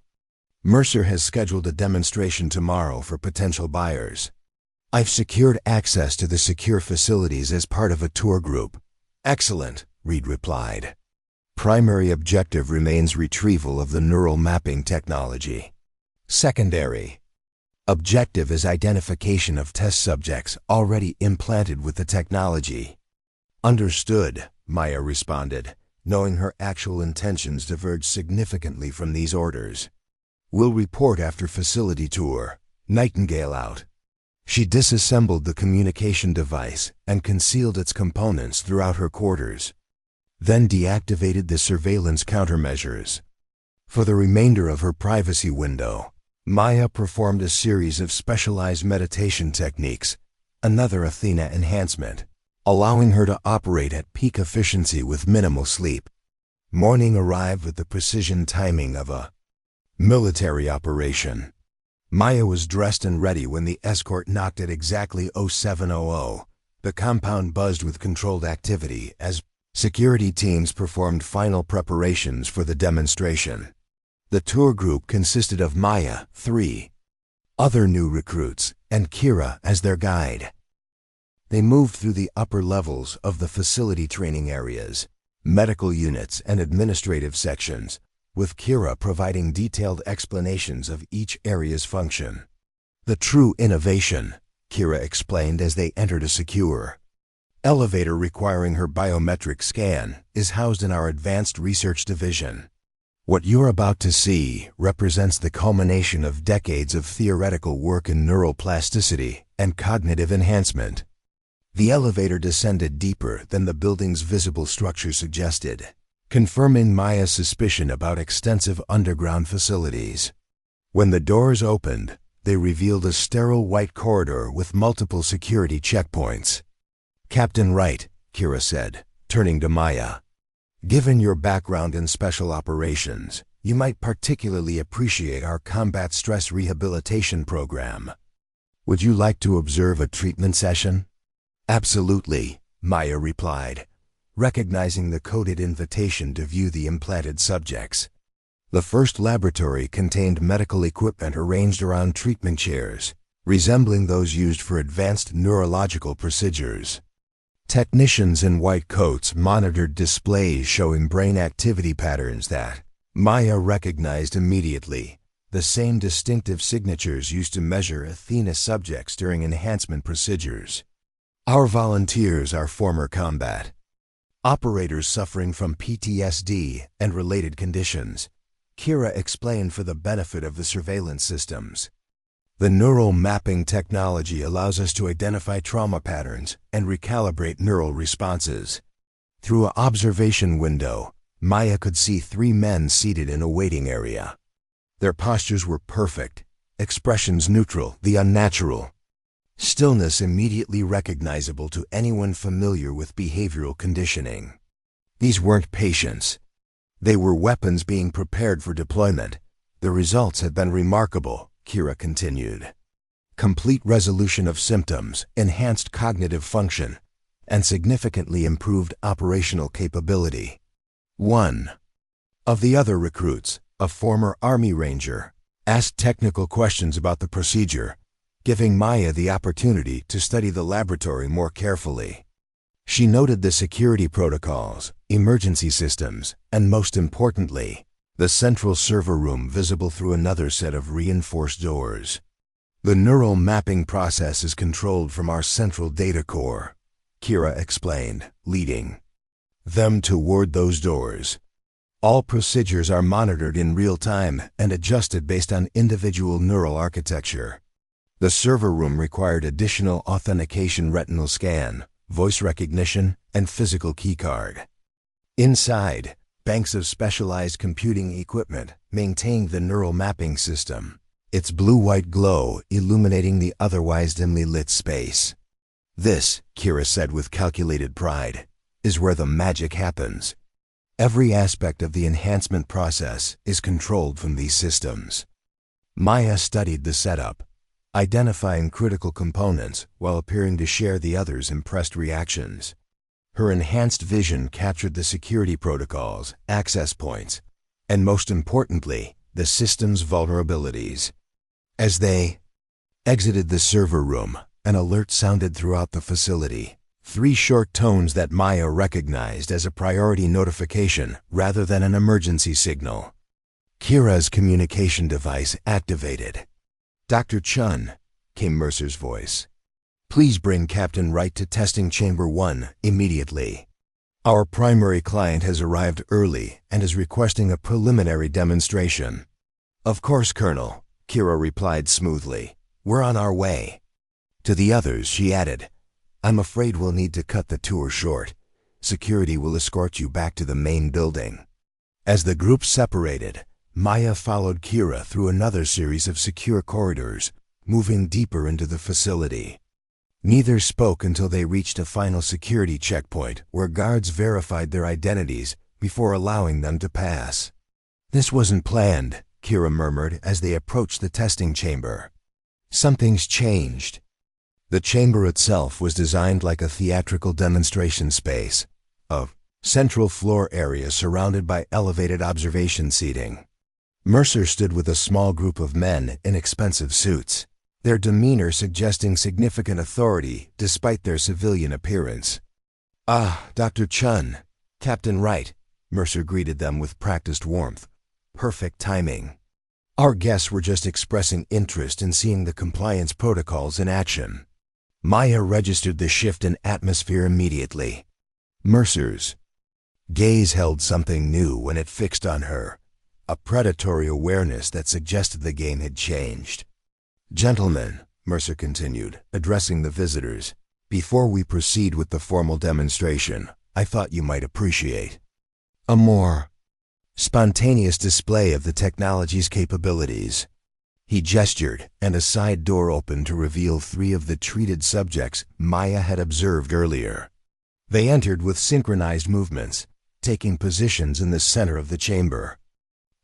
Mercer has scheduled a demonstration tomorrow for potential buyers. I've secured access to the secure facilities as part of a tour group. Excellent, Reed replied. Primary objective remains retrieval of the neural mapping technology. Secondary objective is identification of test subjects already implanted with the technology. Understood, Maya responded, knowing her actual intentions diverged significantly from these orders. We'll report after facility tour. Nightingale out. She disassembled the communication device and concealed its components throughout her quarters, then deactivated the surveillance countermeasures. For the remainder of her privacy window, Maya performed a series of specialized meditation techniques, another Athena enhancement, allowing her to operate at peak efficiency with minimal sleep. Morning arrived with the precision timing of a military operation. Maya was dressed and ready when the escort knocked at exactly 0700. The compound buzzed with controlled activity as security teams performed final preparations for the demonstration. The tour group consisted of Maya, 3 other new recruits, and Kira as their guide. They moved through the upper levels of the facility training areas, medical units, and administrative sections, with Kira providing detailed explanations of each area's function. The true innovation, Kira explained as they entered a secure elevator requiring her biometric scan, is housed in our Advanced Research Division. What you're about to see represents the culmination of decades of theoretical work in neuroplasticity and cognitive enhancement. The elevator descended deeper than the building's visible structure suggested, confirming Maya's suspicion about extensive underground facilities. When the doors opened, they revealed a sterile white corridor with multiple security checkpoints. "Captain Wright," Kira said, turning to Maya, "given your background in special operations, you might particularly appreciate our combat stress rehabilitation program. Would you like to observe a treatment session?" "Absolutely," Maya replied, recognizing the coded invitation to view the implanted subjects. The first laboratory contained medical equipment arranged around treatment chairs, resembling those used for advanced neurological procedures. Technicians in white coats monitored displays showing brain activity patterns that Maya recognized immediately, the same distinctive signatures used to measure Athena subjects during enhancement procedures. "Our volunteers are former combat operators suffering from PTSD and related conditions," Kira explained for the benefit of the surveillance systems. "The neural mapping technology allows us to identify trauma patterns and recalibrate neural responses." Through an observation window, Maya could see 3 men seated in a waiting area. Their postures were perfect, expressions neutral, the unnatural. Stillness immediately recognizable to anyone familiar with behavioral conditioning. These weren't patients. They were weapons being prepared for deployment. The results had been remarkable, Kira continued. Complete resolution of symptoms, enhanced cognitive function, and significantly improved operational capability. One of the other recruits, a former Army Ranger, asked technical questions about the procedure, giving Maya the opportunity to study the laboratory more carefully. She noted the security protocols, emergency systems, and most importantly, the central server room visible through another set of reinforced doors. "The neural mapping process is controlled from our central data core," Kira explained, leading them toward those doors. "All procedures are monitored in real time and adjusted based on individual neural architecture." The server room required additional authentication: retinal scan, voice recognition, and physical keycard. Inside, banks of specialized computing equipment maintained the neural mapping system, its blue-white glow illuminating the otherwise dimly lit space. "This," Kira said with calculated pride, "is where the magic happens. Every aspect of the enhancement process is controlled from these systems." Maya studied the setup, identifying critical components while appearing to share the others' impressed reactions. Her enhanced vision captured the security protocols, access points, and most importantly, the system's vulnerabilities. As they exited the server room, an alert sounded throughout the facility. 3 short tones that Maya recognized as a priority notification rather than an emergency signal. Kira's communication device activated. "Dr. Chun," came Mercer's voice, "please bring Captain Wright to testing chamber 1 immediately. Our primary client has arrived early and is requesting a preliminary demonstration." "Of course, Colonel," Kira replied smoothly. "We're on our way." To the others, she added, "I'm afraid we'll need to cut the tour short. Security will escort you back to the main building." As the group separated, Maya followed Kira through another series of secure corridors, moving deeper into the facility. Neither spoke until they reached a final security checkpoint where guards verified their identities before allowing them to pass. "This wasn't planned," Kira murmured as they approached the testing chamber. "Something's changed." The chamber itself was designed like a theatrical demonstration space, a central floor area surrounded by elevated observation seating. Mercer stood with a small group of men in expensive suits, their demeanor suggesting significant authority despite their civilian appearance. "Ah, Dr. Chun, Captain Wright," Mercer greeted them with practiced warmth. "Perfect timing. Our guests were just expressing interest in seeing the compliance protocols in action." Maya registered the shift in atmosphere immediately. Mercer's gaze held something new when it fixed on her, a predatory awareness that suggested the game had changed. "Gentlemen," Mercer continued, addressing the visitors, "before we proceed with the formal demonstration, I thought you might appreciate a more spontaneous display of the technology's capabilities." He gestured, and a side door opened to reveal 3 of the treated subjects Maya had observed earlier. They entered with synchronized movements, taking positions in the center of the chamber.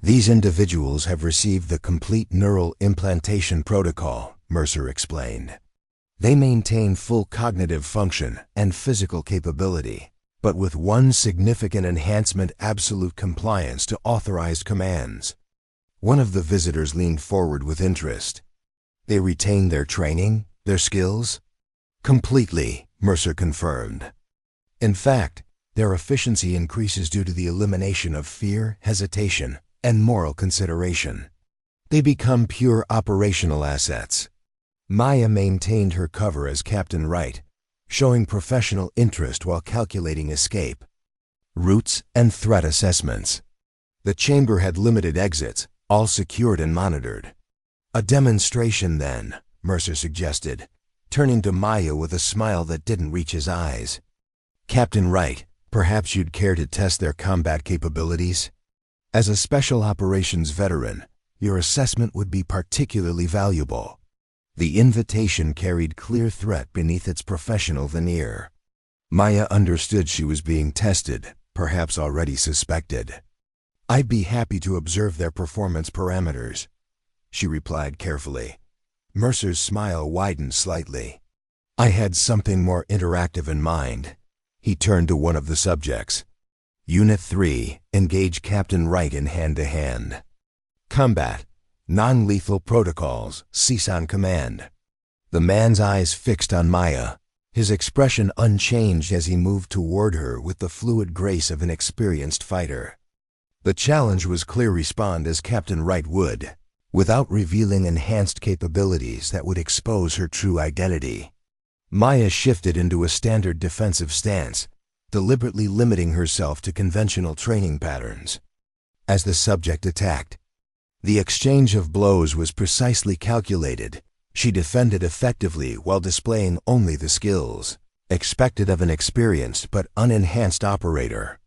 "These individuals have received the complete neural implantation protocol," Mercer explained. "They maintain full cognitive function and physical capability, but with one significant enhancement: absolute compliance to authorized commands." One of the visitors leaned forward with interest. "They retain their training, their skills?" "Completely," Mercer confirmed. "In fact, their efficiency increases due to the elimination of fear, hesitation, and moral consideration. They become pure operational assets." Maya maintained her cover as Captain Wright, showing professional interest while calculating escape routes and threat assessments. The chamber had limited exits, all secured and monitored. "A demonstration, then," Mercer suggested, turning to Maya with a smile that didn't reach his eyes. "Captain Wright, perhaps you'd care to test their combat capabilities? As a special operations veteran, your assessment would be particularly valuable." The invitation carried clear threat beneath its professional veneer. Maya understood she was being tested, perhaps already suspected. "I'd be happy to observe their performance parameters," she replied carefully. Mercer's smile widened slightly. "I had something more interactive in mind." He turned to one of the subjects. "Unit 3, engage Captain Wright in hand-to-hand. Combat, non-lethal protocols, cease on command." The man's eyes fixed on Maya, his expression unchanged as he moved toward her with the fluid grace of an experienced fighter. The challenge was clear: respond as Captain Wright would, without revealing enhanced capabilities that would expose her true identity. Maya shifted into a standard defensive stance, deliberately limiting herself to conventional training patterns. As the subject attacked, the exchange of blows was precisely calculated. She defended effectively while displaying only the skills expected of an experienced but unenhanced operator.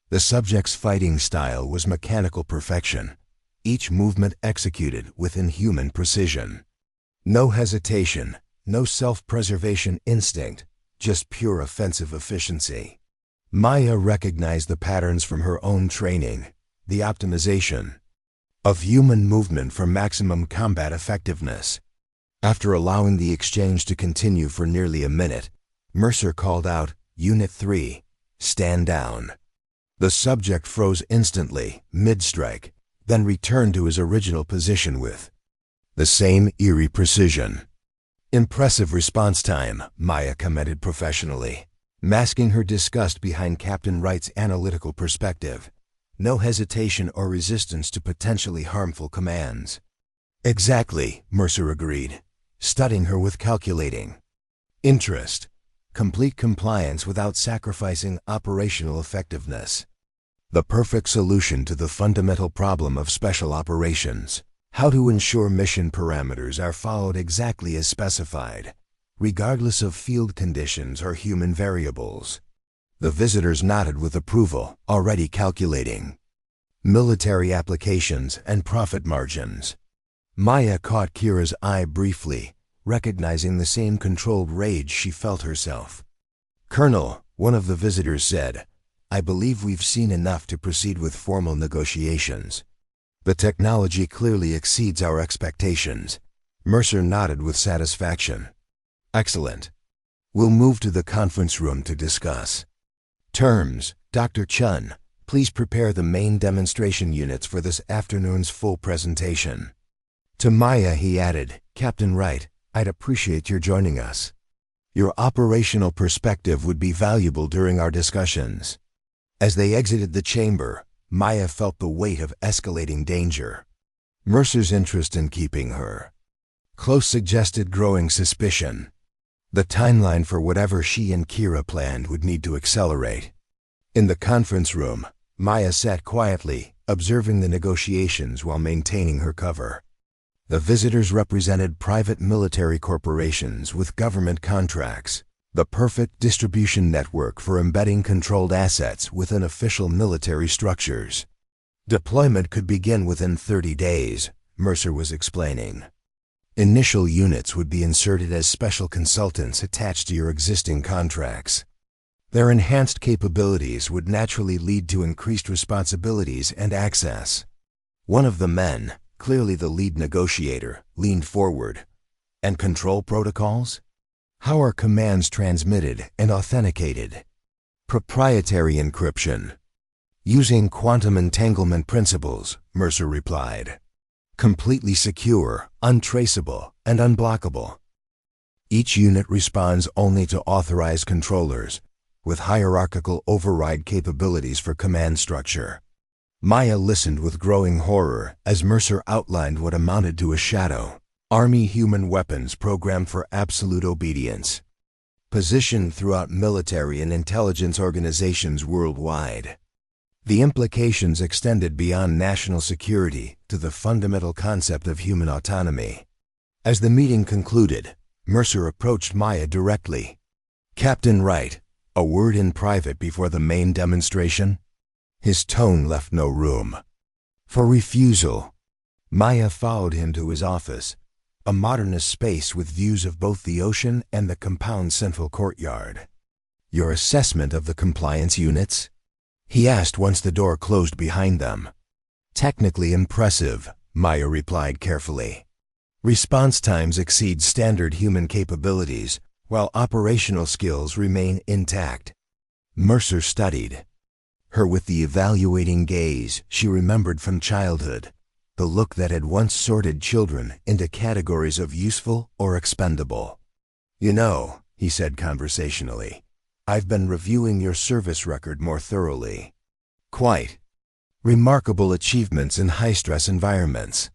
The subject's fighting style was mechanical perfection, each movement executed with inhuman precision. No hesitation, no self-preservation instinct, just pure offensive efficiency. Maya recognized the patterns from her own training, the optimization of human movement for maximum combat effectiveness. After allowing the exchange to continue for nearly a minute, Mercer called out, "Unit 3, stand down." The subject froze instantly, mid-strike, then returned to his original position with the same eerie precision. "Impressive response time," Maya commented professionally, masking her disgust behind Captain Wright's analytical perspective. No hesitation or resistance to potentially harmful commands. "Exactly," Mercer agreed, studying her with calculating interest. Complete compliance without sacrificing operational effectiveness. The perfect solution to the fundamental problem of special operations. How to ensure mission parameters are followed exactly as specified, regardless of field conditions or human variables. The visitors nodded with approval, already calculating military applications, and profit margins. Maya caught Kira's eye briefly, recognizing the same controlled rage she felt herself. "Colonel," one of the visitors said, "I believe we've seen enough to proceed with formal negotiations. The technology clearly exceeds our expectations." Mercer nodded with satisfaction. "Excellent. We'll move to the conference room to discuss terms. Dr. Chun, please prepare the main demonstration units for this afternoon's full presentation." To Maya he added, "Captain Wright, I'd appreciate your joining us. Your operational perspective would be valuable during our discussions." As they exited the chamber, Maya felt the weight of escalating danger. Mercer's interest in keeping her close suggested growing suspicion. The timeline for whatever she and Kira planned would need to accelerate. In the conference room, Maya sat quietly, observing the negotiations while maintaining her cover. The visitors represented private military corporations with government contracts, the perfect distribution network for embedding controlled assets within official military structures. Deployment could begin within 30 days, Mercer was explaining. Initial units would be inserted as special consultants attached to your existing contracts. Their enhanced capabilities would naturally lead to increased responsibilities and access. One of the men, clearly the lead negotiator, leaned forward. "And control protocols? How are commands transmitted and authenticated?" "Proprietary encryption. Using quantum entanglement principles," Mercer replied. "Completely secure, untraceable, and unblockable. Each unit responds only to authorized controllers, with hierarchical override capabilities for command structure." Maya listened with growing horror as Mercer outlined what amounted to a shadow. Army human weapons programmed for absolute obedience, positioned throughout military and intelligence organizations worldwide. The implications extended beyond national security to the fundamental concept of human autonomy. As the meeting concluded, Mercer approached Maya directly. "Captain Wright, a word in private before the main demonstration?" His tone left no room for refusal. Maya followed him to his office, a modernist space with views of both the ocean and the compound's central courtyard. "Your assessment of the compliance units?" he asked once the door closed behind them. "Technically impressive," Maya replied carefully. "Response times exceed standard human capabilities, while operational skills remain intact." Mercer studied her with the evaluating gaze she remembered from childhood, the look that had once sorted children into categories of useful or expendable. "You know," he said conversationally, "I've been reviewing your service record more thoroughly. Quite remarkable achievements in high-stress environments.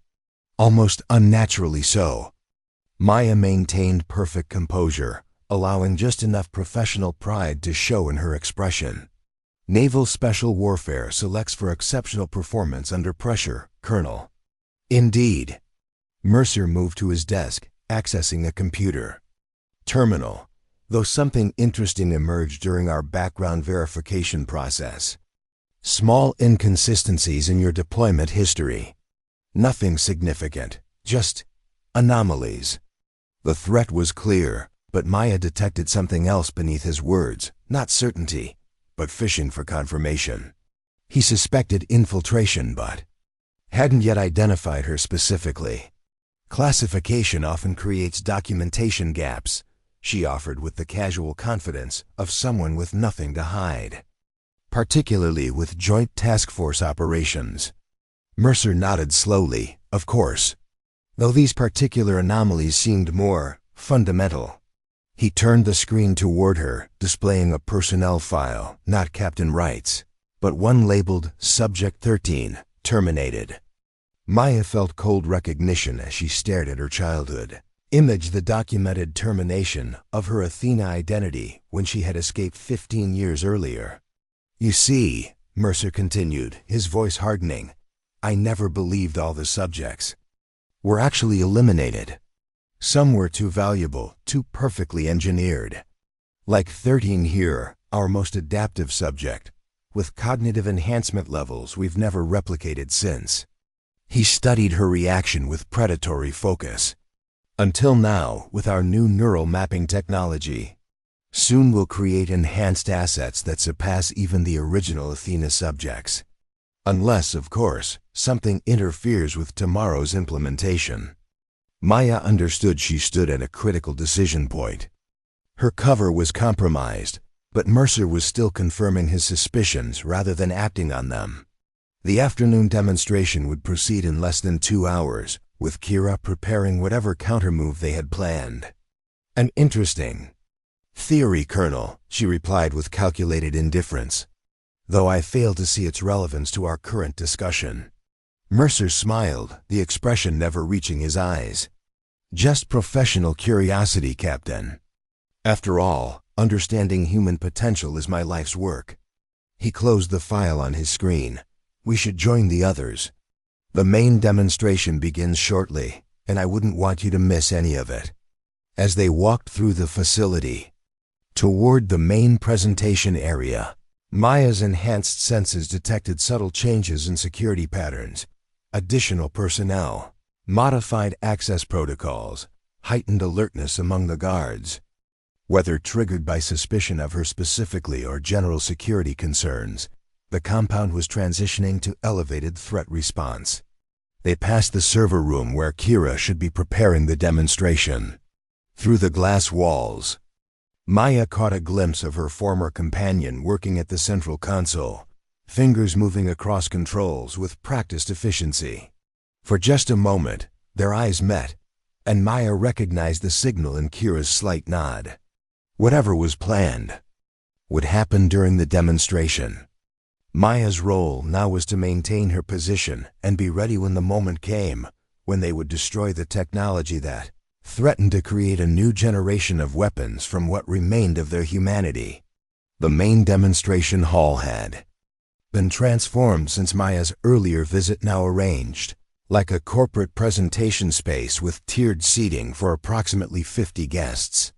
Almost unnaturally so." Maya maintained perfect composure, allowing just enough professional pride to show in her expression. "Naval Special Warfare selects for exceptional performance under pressure, Colonel." "Indeed." Mercer moved to his desk, accessing a computer terminal, though something interesting emerged during our background verification process. "Small inconsistencies in your deployment history. Nothing significant, just anomalies." The threat was clear, but Maya detected something else beneath his words, not certainty, but fishing for confirmation. He suspected infiltration, but hadn't yet identified her specifically. "Classification often creates documentation gaps," she offered with the casual confidence of someone with nothing to hide. "Particularly with Joint Task Force operations." Mercer nodded slowly, "Of course," though these particular anomalies seemed more fundamental. He turned the screen toward her, displaying a personnel file, not Captain Wright's, but one labeled Subject 13, Terminated. Maya felt cold recognition as she stared at her childhood image, the documented termination of her Athena identity when she had escaped 15 years earlier. "You see," Mercer continued, his voice hardening, "I never believed all the subjects were actually eliminated. Some were too valuable, too perfectly engineered. Like 13 here, our most adaptive subject, with cognitive enhancement levels we've never replicated since. He studied her reaction with predatory focus. Until now, with our new neural mapping technology, soon we'll create enhanced assets that surpass even the original Athena subjects. Unless, of course, something interferes with tomorrow's implementation. Maya understood she stood at a critical decision point. Her cover was compromised, but Mercer was still confirming his suspicions rather than acting on them. The afternoon demonstration would proceed in less than 2 hours, with Kira preparing whatever countermove they had planned. An interesting theory, Colonel, she replied with calculated indifference, though I fail to see its relevance to our current discussion. Mercer smiled, the expression never reaching his eyes. Just professional curiosity, Captain. After all, understanding human potential is my life's work. He closed the file on his screen. We should join the others. The main demonstration begins shortly, and I wouldn't want you to miss any of it. As they walked through the facility, toward the main presentation area, Maya's enhanced senses detected subtle changes in security patterns, additional personnel, modified access protocols, heightened alertness among the guards. Whether triggered by suspicion of her specifically or general security concerns, the compound was transitioning to elevated threat response. They passed the server room where Kira should be preparing the demonstration. Through the glass walls, Maya caught a glimpse of her former companion working at the central console, fingers moving across controls with practiced efficiency. For just a moment, their eyes met, and Maya recognized the signal in Kira's slight nod. Whatever was planned would happen during the demonstration. Maya's role now was to maintain her position and be ready when the moment came, when they would destroy the technology that threatened to create a new generation of weapons from what remained of their humanity. The main demonstration hall had been transformed since Maya's earlier visit, now arranged like a corporate presentation space with tiered seating for approximately 50 guests.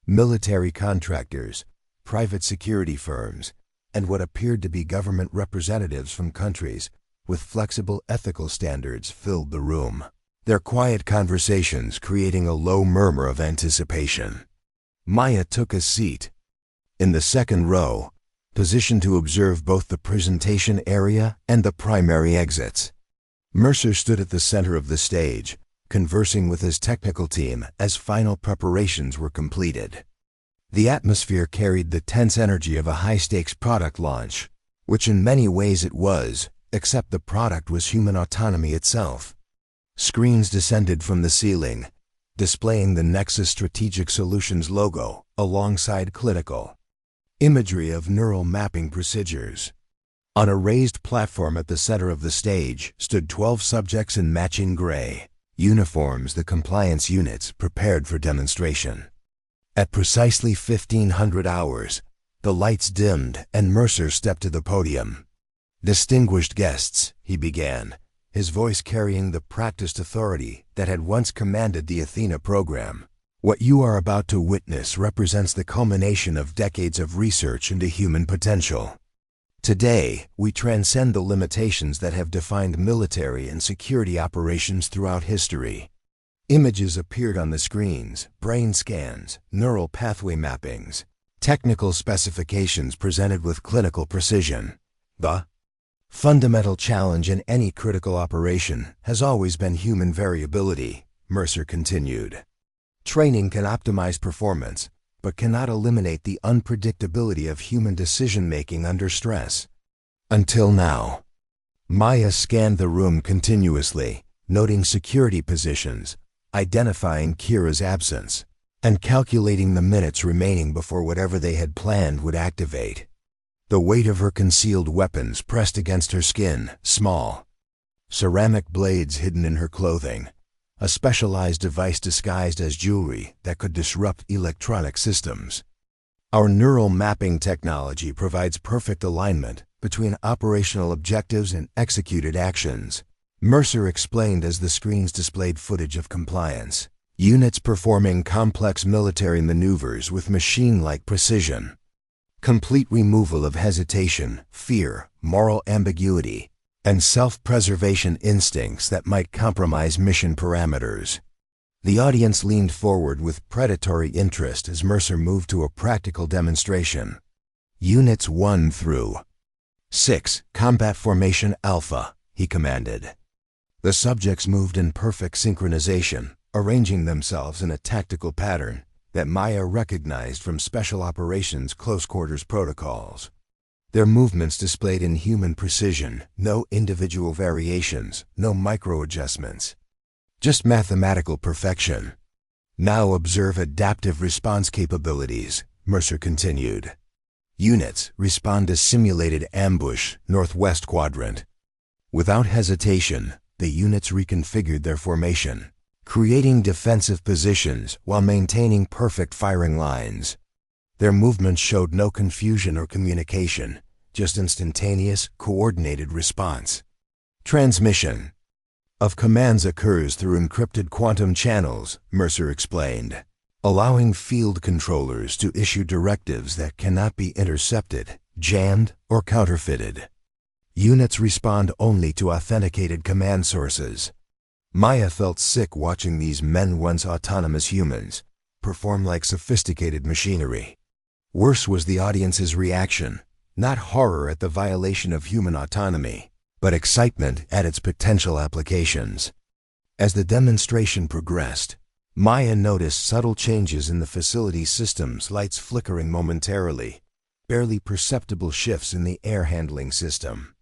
Military contractors, private security firms, and what appeared to be government representatives from countries with flexible ethical standards filled the room, their quiet conversations creating a low murmur of anticipation. Maya took a seat in the second row, positioned to observe both the presentation area and the primary exits. Mercer stood at the center of the stage, conversing with his technical team as final preparations were completed. The atmosphere carried the tense energy of a high-stakes product launch, which in many ways it was, except the product was human autonomy itself. Screens descended from the ceiling, displaying the Nexus Strategic Solutions logo alongside clinical imagery of neural mapping procedures. On a raised platform at the center of the stage stood 12 subjects in matching gray uniforms, the compliance units prepared for demonstration. At precisely 1500 hours, the lights dimmed and Mercer stepped to the podium. "Distinguished guests," he began, his voice carrying the practiced authority that had once commanded the Athena program. "What you are about to witness represents the culmination of decades of research into human potential. Today, we transcend the limitations that have defined military and security operations throughout history." Images appeared on the screens, brain scans, neural pathway mappings, technical specifications presented with clinical precision. The fundamental challenge in any critical operation has always been human variability, Mercer continued. Training can optimize performance, but cannot eliminate the unpredictability of human decision-making under stress. Until now. Maya scanned the room continuously, noting security positions, identifying Kira's absence, and calculating the minutes remaining before whatever they had planned would activate. The weight of her concealed weapons pressed against her skin, small ceramic blades hidden in her clothing, a specialized device disguised as jewelry that could disrupt electronic systems. Our neural mapping technology provides perfect alignment between operational objectives and executed actions, Mercer explained as the screens displayed footage of compliance units performing complex military maneuvers with machine-like precision. Complete removal of hesitation, fear, moral ambiguity, and self-preservation instincts that might compromise mission parameters. The audience leaned forward with predatory interest as Mercer moved to a practical demonstration. Units 1 through 6, Combat Formation Alpha, he commanded. The subjects moved in perfect synchronization, arranging themselves in a tactical pattern that Maya recognized from Special Operations Close Quarters protocols. Their movements displayed inhuman precision, no individual variations, no micro-adjustments. Just mathematical perfection. Now observe adaptive response capabilities, Mercer continued. Units respond to simulated ambush, northwest quadrant. Without hesitation, the units reconfigured their formation, creating defensive positions while maintaining perfect firing lines. Their movements showed no confusion or communication, just instantaneous, coordinated response. Transmission of commands occurs through encrypted quantum channels, Mercer explained, allowing field controllers to issue directives that cannot be intercepted, jammed, or counterfeited. Units respond only to authenticated command sources. Maya felt sick watching these men, once autonomous humans, perform like sophisticated machinery. Worse was the audience's reaction, not horror at the violation of human autonomy, but excitement at its potential applications. As the demonstration progressed, Maya noticed subtle changes in the facility's systems, lights flickering momentarily, barely perceptible shifts in the air handling system.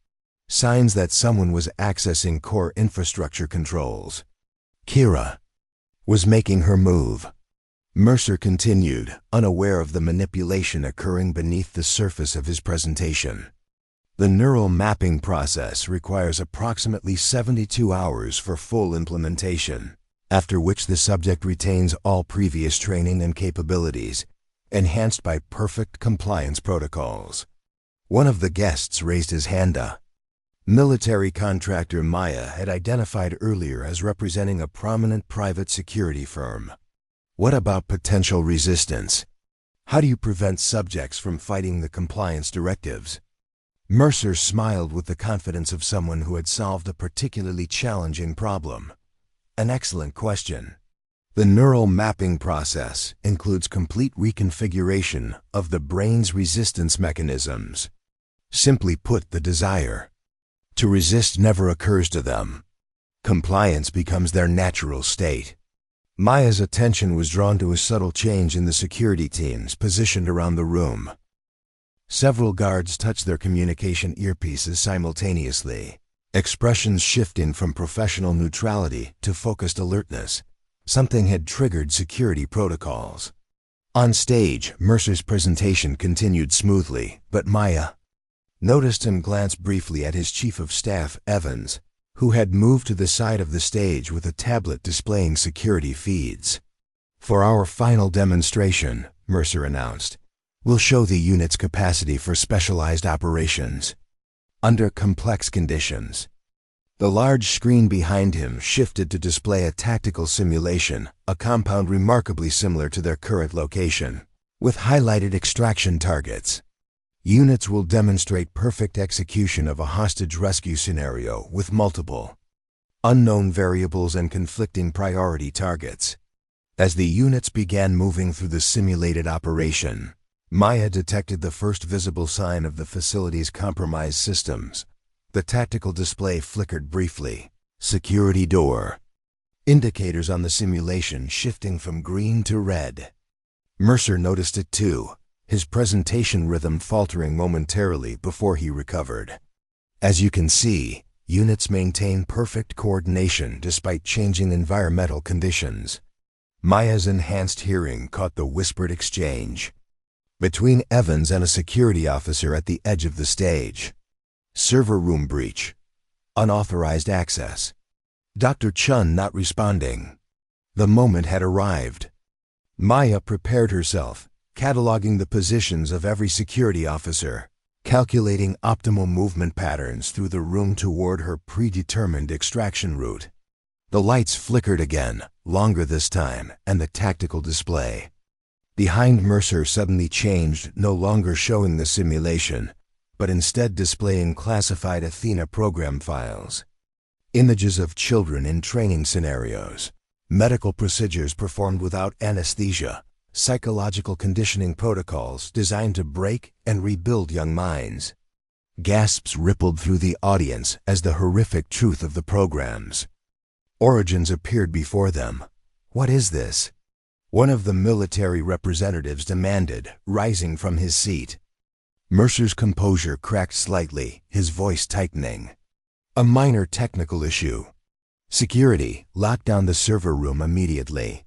Signs that someone was accessing core infrastructure controls. Kira was making her move. Mercer continued, unaware of the manipulation occurring beneath the surface of his presentation. The neural mapping process requires approximately 72 hours for full implementation, after which the subject retains all previous training and capabilities, enhanced by perfect compliance protocols. One of the guests raised his hand. Military contractor Maya had identified earlier as representing a prominent private security firm. What about potential resistance? How do you prevent subjects from fighting the compliance directives? Mercer smiled with the confidence of someone who had solved a particularly challenging problem. An excellent question. The neural mapping process includes complete reconfiguration of the brain's resistance mechanisms. Simply put, the desire to resist never occurs to them. Compliance becomes their natural state. Maya's attention was drawn to a subtle change in the security teams positioned around the room. Several guards touched their communication earpieces simultaneously, expressions shifting from professional neutrality to focused alertness. Something had triggered security protocols. On stage, Mercer's presentation continued smoothly, but Maya noticed him glance briefly at his chief of staff, Evans, who had moved to the side of the stage with a tablet displaying security feeds. For our final demonstration, Mercer announced, we'll show the unit's capacity for specialized operations under complex conditions. The large screen behind him shifted to display a tactical simulation, a compound remarkably similar to their current location, with highlighted extraction targets. Units will demonstrate perfect execution of a hostage rescue scenario with multiple unknown variables and conflicting priority targets. As the units began moving through the simulated operation, Maya detected the first visible sign of the facility's compromised systems. The tactical display flickered briefly. Security door. Indicators on the simulation shifting from green to red. Mercer noticed it too, his presentation rhythm faltering momentarily before he recovered. As you can see, units maintain perfect coordination despite changing environmental conditions. Maya's enhanced hearing caught the whispered exchange between Evans and a security officer at the edge of the stage. Server room breach. Unauthorized access. Dr. Chun not responding. The moment had arrived. Maya prepared herself, cataloging the positions of every security officer, calculating optimal movement patterns through the room toward her predetermined extraction route. The lights flickered again, longer this time, and the tactical display Behind Mercer suddenly changed, no longer showing the simulation, but instead displaying classified Athena program files. Images of children in training scenarios, medical procedures performed without anesthesia, psychological conditioning protocols designed to break and rebuild young minds. Gasps rippled through the audience as the horrific truth of the programs. Origins appeared before them. "What is this?" one of the military representatives demanded, rising from his seat. Mercer's composure cracked slightly, his voice tightening. "A minor technical issue. Security, lock down the server room immediately."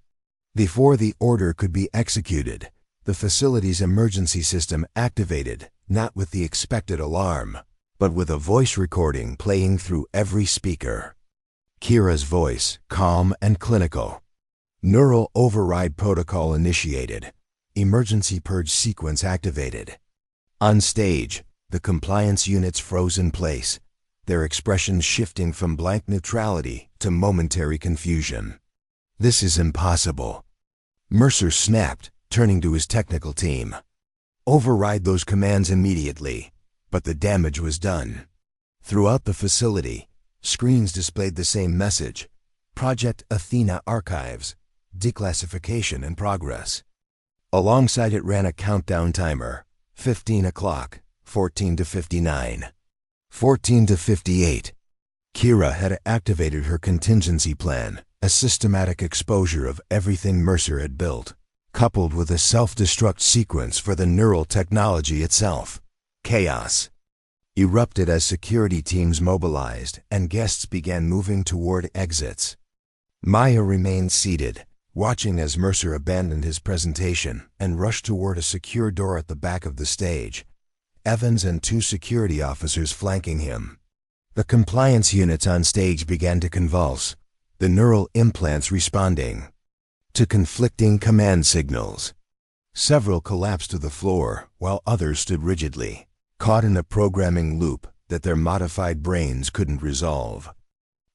Before the order could be executed, the facility's emergency system activated, not with the expected alarm, but with a voice recording playing through every speaker. Kira's voice, calm and clinical. "Neural override protocol initiated. Emergency purge sequence activated." On stage, the compliance units froze in place, their expressions shifting from blank neutrality to momentary confusion. "This is impossible." Mercer snapped, turning to his technical team. "Override those commands immediately." But the damage was done. Throughout the facility, screens displayed the same message: Project Athena Archives, declassification in progress. Alongside it ran a countdown timer: 15 o'clock, 14 to 59, 14 to 58. Kira had activated her contingency plan, a systematic exposure of everything Mercer had built, coupled with a self-destruct sequence for the neural technology itself. Chaos erupted as security teams mobilized and guests began moving toward exits. Maya remained seated, watching as Mercer abandoned his presentation and rushed toward a secure door at the back of the stage, Evans and 2 security officers flanking him. The compliance units on stage began to convulse, the neural implants responding to conflicting command signals. Several collapsed to the floor, while others stood rigidly, caught in a programming loop that their modified brains couldn't resolve.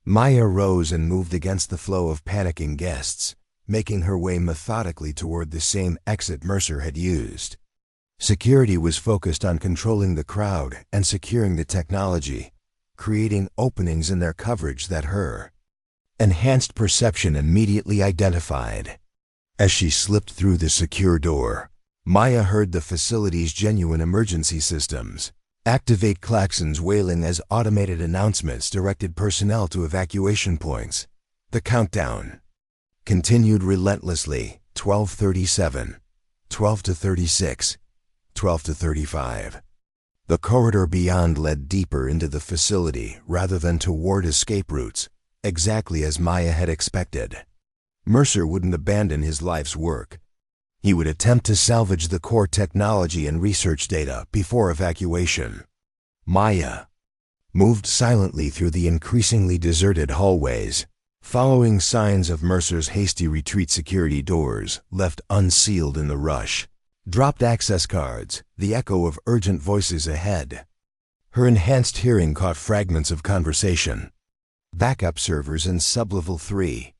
Maya rose and moved against the flow of panicking guests, making her way methodically toward the same exit Mercer had used. Security was focused on controlling the crowd and securing the technology, creating openings in their coverage that her enhanced perception immediately identified. As she slipped through the secure door, Maya heard the facility's genuine emergency systems activate, klaxons wailing as automated announcements directed personnel to evacuation points. The countdown continued relentlessly: 12:37, 12 to 36, 12 to 35. The corridor beyond led deeper into the facility rather than toward escape routes, exactly as Maya had expected. Mercer wouldn't abandon his life's work. He would attempt to salvage the core technology and research data before evacuation. Maya moved silently through the increasingly deserted hallways, following signs of Mercer's hasty retreat. Security doors, left unsealed in the rush, dropped access cards, the echo of urgent voices ahead. Her enhanced hearing caught fragments of conversation. Backup servers in sublevel 3.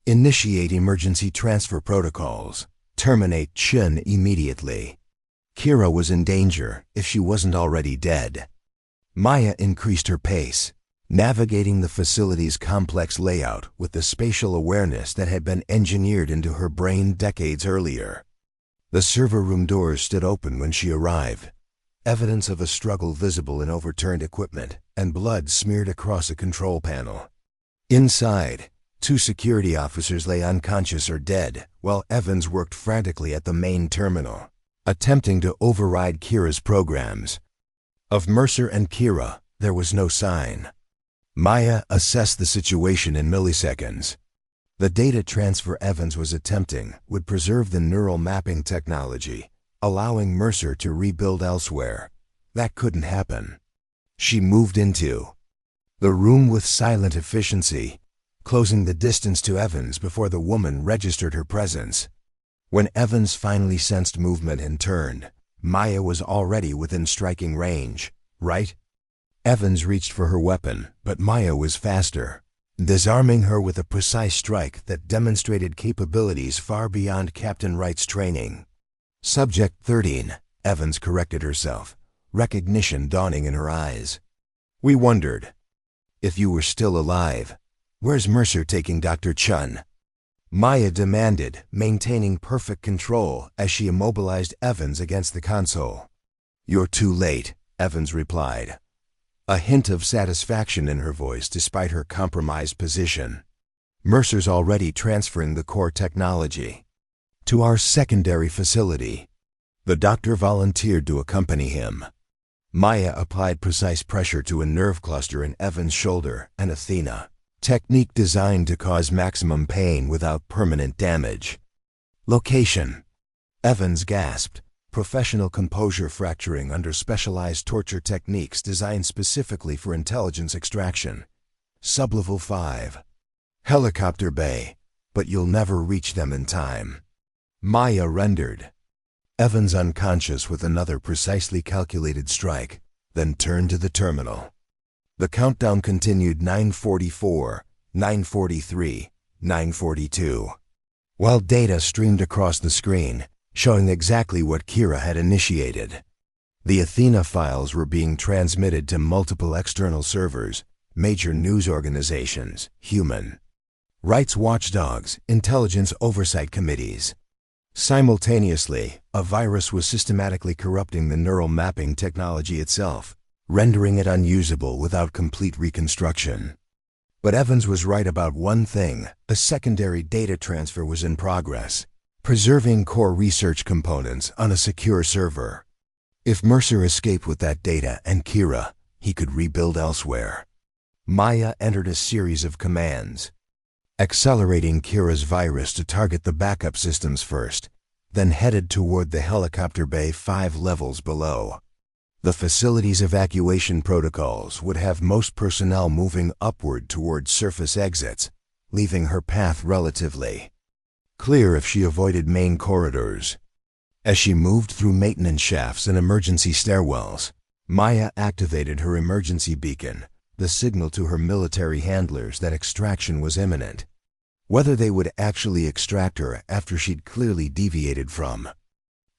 Initiate emergency transfer protocols. Terminate Chen immediately. Kira was in danger if she wasn't already dead. Maya increased her pace, navigating the facility's complex layout with the spatial awareness that had been engineered into her brain decades earlier. The server room doors stood open when she arrived, evidence of a struggle visible in overturned equipment and blood smeared across a control panel. Inside, 2 security officers lay unconscious or dead, while Evans worked frantically at the main terminal, attempting to override Kira's programs. Of Mercer and Kira, there was no sign. Maya assessed the situation in milliseconds. The data transfer Evans was attempting would preserve the neural mapping technology, allowing Mercer to rebuild elsewhere. That couldn't happen. She moved into the room with silent efficiency, closing the distance to Evans before the woman registered her presence. When Evans finally sensed movement and turned, Maya was already within striking range. Right? Evans reached for her weapon, but Maya was faster, disarming her with a precise strike that demonstrated capabilities far beyond Captain Wright's training. Subject 13, Evans corrected herself, recognition dawning in her eyes. We wondered. If you were still alive, where's Mercer taking Dr. Chun? Maya demanded, maintaining perfect control as she immobilized Evans against the console. You're too late, Evans replied, a hint of satisfaction in her voice despite her compromised position. Mercer's already transferring the core technology to our secondary facility. The doctor volunteered to accompany him. Maya applied precise pressure to a nerve cluster in Evans' shoulder and Athena, technique designed to cause maximum pain without permanent damage. Location. Evans gasped, professional composure fracturing under specialized torture techniques designed specifically for intelligence extraction. Sublevel 5. Helicopter bay, but you'll never reach them in time. Maya rendered. Evans unconscious with another precisely calculated strike, then turned to the terminal. The countdown continued 9:44, 9:43, 9:42. While data streamed across the screen, showing exactly what Kira had initiated. The Athena files were being transmitted to multiple external servers, major news organizations, human rights watchdogs, intelligence oversight committees. Simultaneously, a virus was systematically corrupting the neural mapping technology itself, rendering it unusable without complete reconstruction. But Evans was right about one thing: a secondary data transfer was in progress, preserving core research components on a secure server. If Mercer escaped with that data and Kira, he could rebuild elsewhere. Maya entered a series of commands, accelerating Kira's virus to target the backup systems first, then headed toward the helicopter bay 5 levels below. The facility's evacuation protocols would have most personnel moving upward toward surface exits, leaving her path relatively clear if she avoided main corridors. As she moved through maintenance shafts and emergency stairwells, Maya activated her emergency beacon, the signal to her military handlers that extraction was imminent. Whether they would actually extract her after she'd clearly deviated from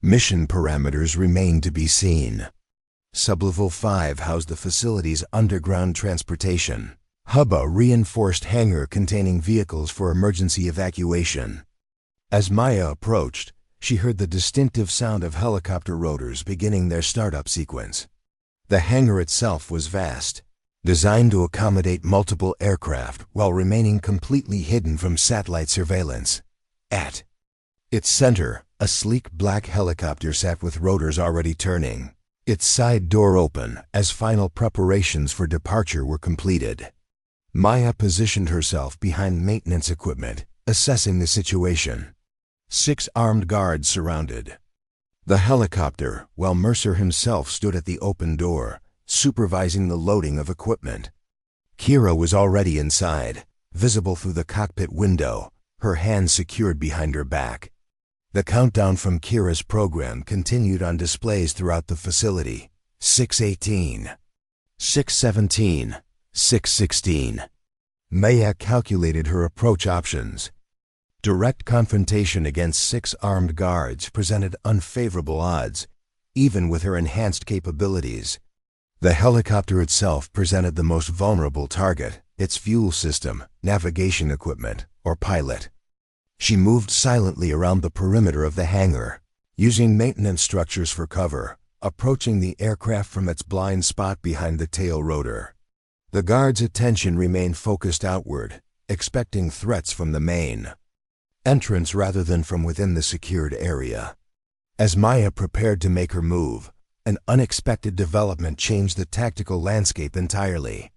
mission parameters remained to be seen. Sublevel 5 housed the facility's underground transportation hub, a reinforced hangar containing vehicles for emergency evacuation. As Maya approached, she heard the distinctive sound of helicopter rotors beginning their startup sequence. The hangar itself was vast, designed to accommodate multiple aircraft while remaining completely hidden from satellite surveillance. At its center, a sleek black helicopter sat with rotors already turning, its side door open as final preparations for departure were completed. Maya positioned herself behind maintenance equipment, assessing the situation. 6 armed guards surrounded the helicopter, while Mercer himself stood at the open door, supervising the loading of equipment. Kira was already inside, visible through the cockpit window, her hands secured behind her back. The countdown from Kira's program continued on displays throughout the facility. 6:18, 6:17, 6:16. Maya calculated her approach options. Direct confrontation against 6 armed guards presented unfavorable odds, even with her enhanced capabilities. The helicopter itself presented the most vulnerable target: its fuel system, navigation equipment, or pilot. She moved silently around the perimeter of the hangar, using maintenance structures for cover, approaching the aircraft from its blind spot behind the tail rotor. The guards' attention remained focused outward, expecting threats from the main entrance rather than from within the secured area. As Maya prepared to make her move, an unexpected development changed the tactical landscape entirely.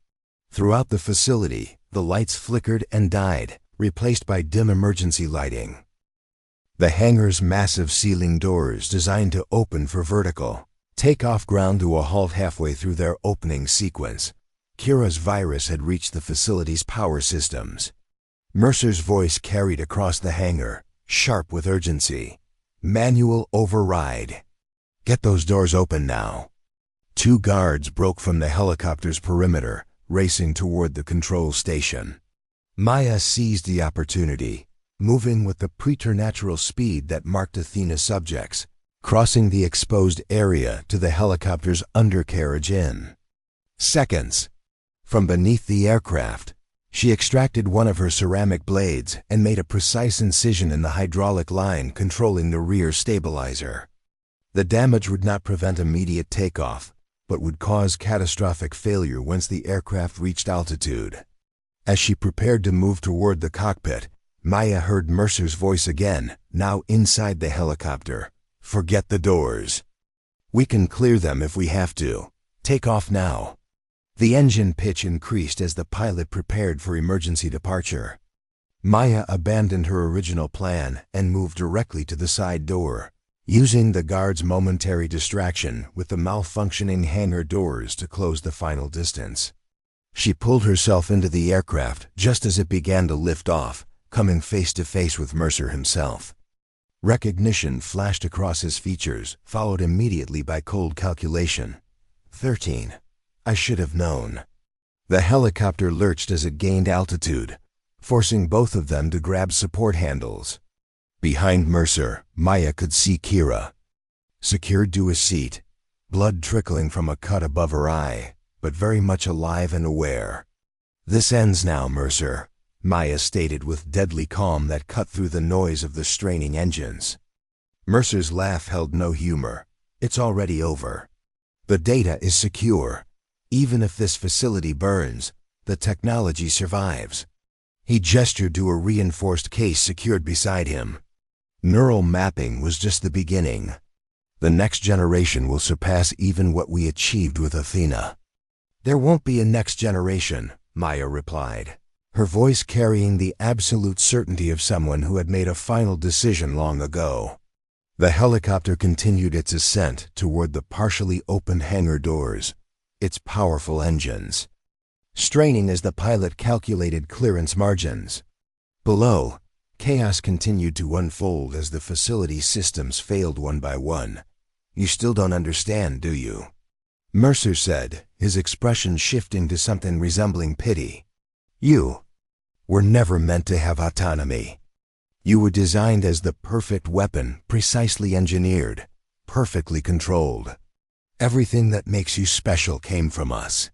Throughout the facility, the lights flickered and died, replaced by dim emergency lighting. The hangar's massive ceiling doors, designed to open for vertical takeoff, ground to a halt halfway through their opening sequence. Kira's virus had reached the facility's power systems. Mercer's voice carried across the hangar, sharp with urgency. Manual override. Get those doors open now. 2 guards broke from the helicopter's perimeter, racing toward the control station. Maya seized the opportunity, moving with the preternatural speed that marked Athena's subjects, crossing the exposed area to the helicopter's undercarriage in seconds. From beneath the aircraft, she extracted one of her ceramic blades and made a precise incision in the hydraulic line controlling the rear stabilizer. The damage would not prevent immediate takeoff, but would cause catastrophic failure once the aircraft reached altitude. As she prepared to move toward the cockpit, Maya heard Mercer's voice again, now inside the helicopter. "Forget the doors. We can clear them if we have to. Take off now." The engine pitch increased as the pilot prepared for emergency departure. Maya abandoned her original plan and moved directly to the side door, using the guard's momentary distraction with the malfunctioning hangar doors to close the final distance. She pulled herself into the aircraft just as it began to lift off, coming face to face with Mercer himself. Recognition flashed across his features, followed immediately by cold calculation. 13. I should have known. The helicopter lurched as it gained altitude, forcing both of them to grab support handles. Behind Mercer, Maya could see Kira, secured to a seat, blood trickling from a cut above her eye, but very much alive and aware. "This ends now, Mercer," Maya stated with deadly calm that cut through the noise of the straining engines. Mercer's laugh held no humor. "It's already over. The data is secure. Even if this facility burns, the technology survives." He gestured to a reinforced case secured beside him. "Neural mapping was just the beginning. The next generation will surpass even what we achieved with Athena." "There won't be a next generation," Maya replied, her voice carrying the absolute certainty of someone who had made a final decision long ago. The helicopter continued its ascent toward the partially opened hangar doors, its powerful engines straining as the pilot calculated clearance margins. Below, chaos continued to unfold as the facility systems failed one by one. "You still don't understand, do you?" Mercer said, his expression shifting to something resembling pity. "You were never meant to have autonomy. You were designed as the perfect weapon, precisely engineered, perfectly controlled. Everything that makes you special came from us."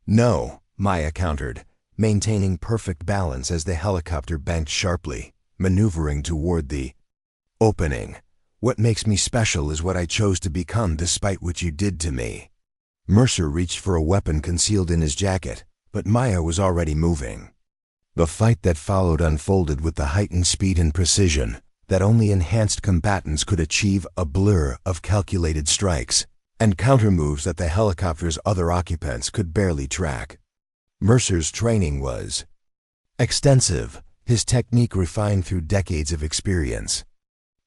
"No," Maya countered, maintaining perfect balance as the helicopter banked sharply, maneuvering toward the opening. "What makes me special is what I chose to become despite what you did to me." Mercer reached for a weapon concealed in his jacket, but Maya was already moving. The fight that followed unfolded with the heightened speed and precision that only enhanced combatants could achieve, a blur of calculated strikes and countermoves that the helicopter's other occupants could barely track. Mercer's training was extensive, his technique refined through decades of experience.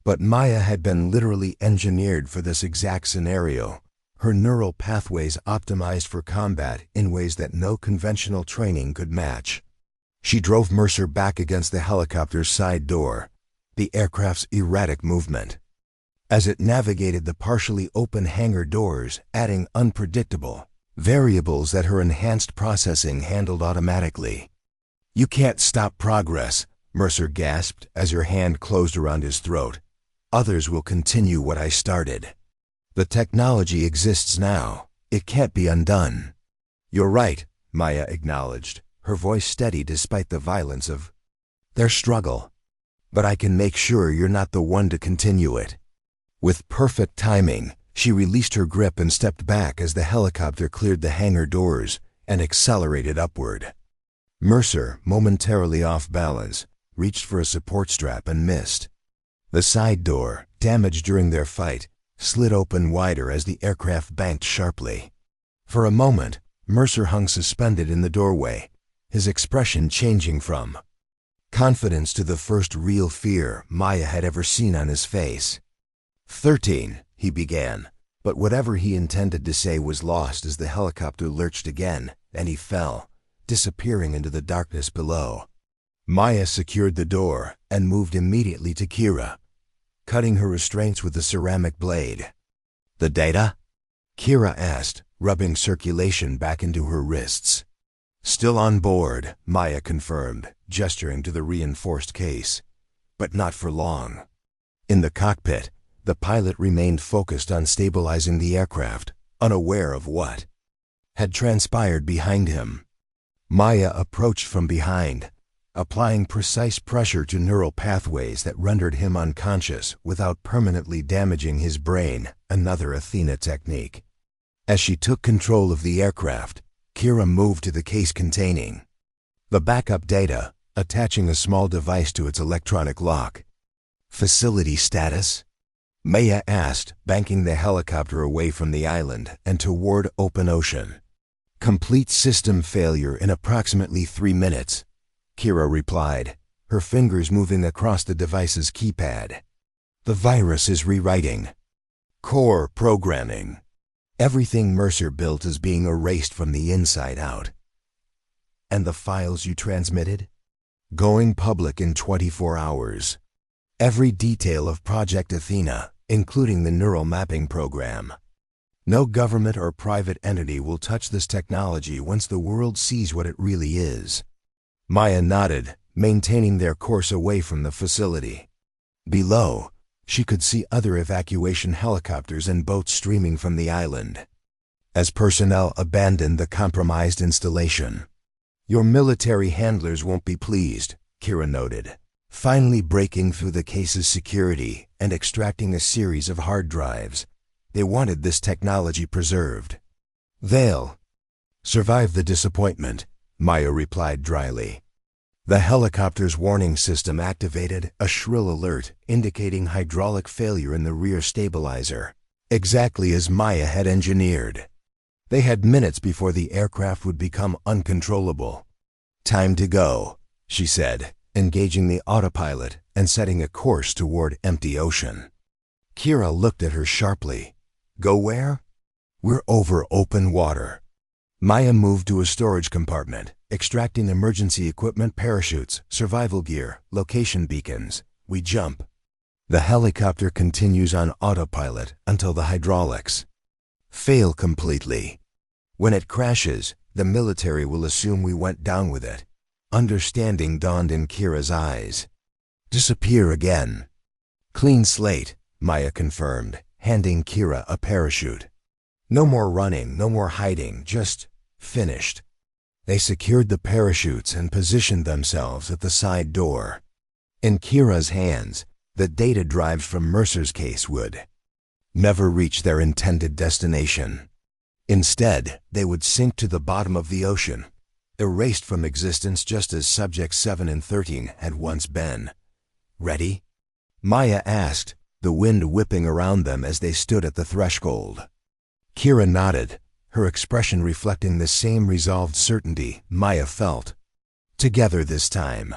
But Maya had been literally engineered for this exact scenario, her neural pathways optimized for combat in ways that no conventional training could match. She drove Mercer back against the helicopter's side door, the aircraft's erratic movement, as it navigated the partially open hangar doors, adding unpredictable variables that her enhanced processing handled automatically. "You can't stop progress," Mercer gasped as her hand closed around his throat. "Others will continue what I started. The technology exists now. It can't be undone." "You're right," Maya acknowledged, her voice steady despite the violence of their struggle. "But I can make sure you're not the one to continue it." With perfect timing, she released her grip and stepped back as the helicopter cleared the hangar doors and accelerated upward. Mercer, momentarily off balance, reached for a support strap and missed. The side door, damaged during their fight, slid open wider as the aircraft banked sharply. For a moment, Mercer hung suspended in the doorway, his expression changing from confidence to the first real fear Maya had ever seen on his face. 13, he began, but whatever he intended to say was lost as the helicopter lurched again, and he fell, disappearing into the darkness below. Maya secured the door and moved immediately to Kira, cutting her restraints with the ceramic blade. "The data?" Kira asked, rubbing circulation back into her wrists. "Still on board," Maya confirmed, gesturing to the reinforced case. "But not for long." In the cockpit, The pilot remained focused on stabilizing the aircraft, unaware of what had transpired behind him. Maya approached from behind, applying precise pressure to neural pathways that rendered him unconscious without permanently damaging his brain, another Athena technique. As she took control of the aircraft, Kira moved to the case containing the backup data, attaching a small device to its electronic lock. "Facility status?" Maya asked, banking the helicopter away from the island and toward open ocean. "Complete system failure in approximately 3 minutes," Kira replied, her fingers moving across the device's keypad. "The virus is rewriting core programming. Everything Mercer built is being erased from the inside out." "And the files you transmitted?" "Going public in 24 hours. Every detail of Project Athena, including the neural mapping program. No government or private entity will touch this technology once the world sees what it really is." Maya nodded, maintaining their course away from the facility. Below, she could see other evacuation helicopters and boats streaming from the island as personnel abandoned the compromised installation. "Your military handlers won't be pleased," Kira noted, finally breaking through the case's security and extracting a series of hard drives. They wanted this technology preserved. "They'll survive the disappointment," Maya replied dryly. The helicopter's warning system activated a shrill alert indicating hydraulic failure in the rear stabilizer, exactly as Maya had engineered. They had minutes before the aircraft would become uncontrollable. "Time to go," she said, engaging the autopilot and setting a course toward empty ocean. Kira looked at her sharply. "Go where?" "We're over open water." Maya moved to a storage compartment, extracting emergency equipment, parachutes, survival gear, location beacons. "We jump." The helicopter continues on autopilot until the hydraulics fail completely. When it crashes, the military will assume we went down with it. Understanding dawned in Kira's eyes. "Disappear again." "Clean slate," Maya confirmed, handing Kira a parachute. "No more running, no more hiding, just finished." They secured the parachutes and positioned themselves at the side door. In Kira's hands, the data drives from Mercer's case would never reach their intended destination. Instead, they would sink to the bottom of the ocean, erased from existence just as Subjects 7 and 13 had once been. "Ready?" Maya asked, the wind whipping around them as they stood at the threshold. Kira nodded, her expression reflecting the same resolved certainty Maya felt. Together this time.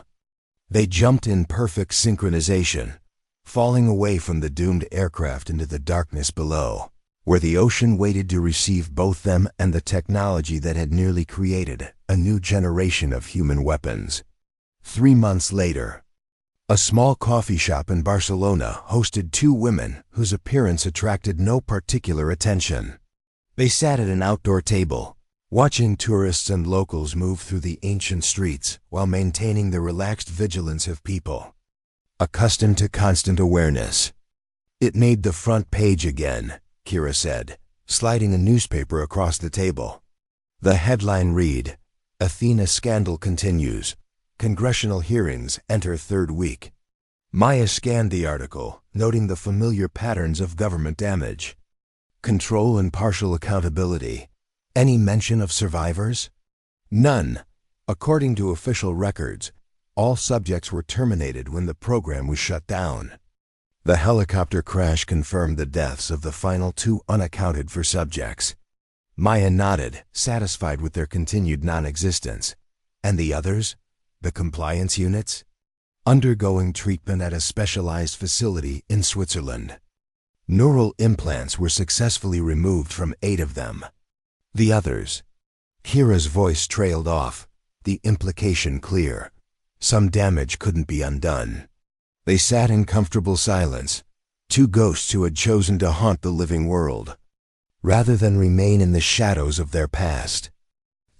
They jumped in perfect synchronization, falling away from the doomed aircraft into the darkness below, where the ocean waited to receive both them and the technology that had nearly created a new generation of human weapons. 3 months later, a small coffee shop in Barcelona hosted 2 women whose appearance attracted no particular attention. They sat at an outdoor table, watching tourists and locals move through the ancient streets while maintaining the relaxed vigilance of people accustomed to constant awareness. "It made the front page again," Kira said, sliding a newspaper across the table. The headline read, "Athena Scandal Continues. Congressional Hearings Enter Third Week." Maya scanned the article, noting the familiar patterns of government damage. Control and partial accountability. Any mention of survivors? None. According to official records, all subjects were terminated when the program was shut down. The helicopter crash confirmed the deaths of the final 2 unaccounted for subjects. Maya nodded, satisfied with their continued non-existence. And the others? The compliance units? Undergoing treatment at a specialized facility in Switzerland. Neural implants were successfully removed from 8 of them. The others? Kira's voice trailed off, the implication clear. Some damage couldn't be undone. They sat in comfortable silence, 2 ghosts who had chosen to haunt the living world, rather than remain in the shadows of their past.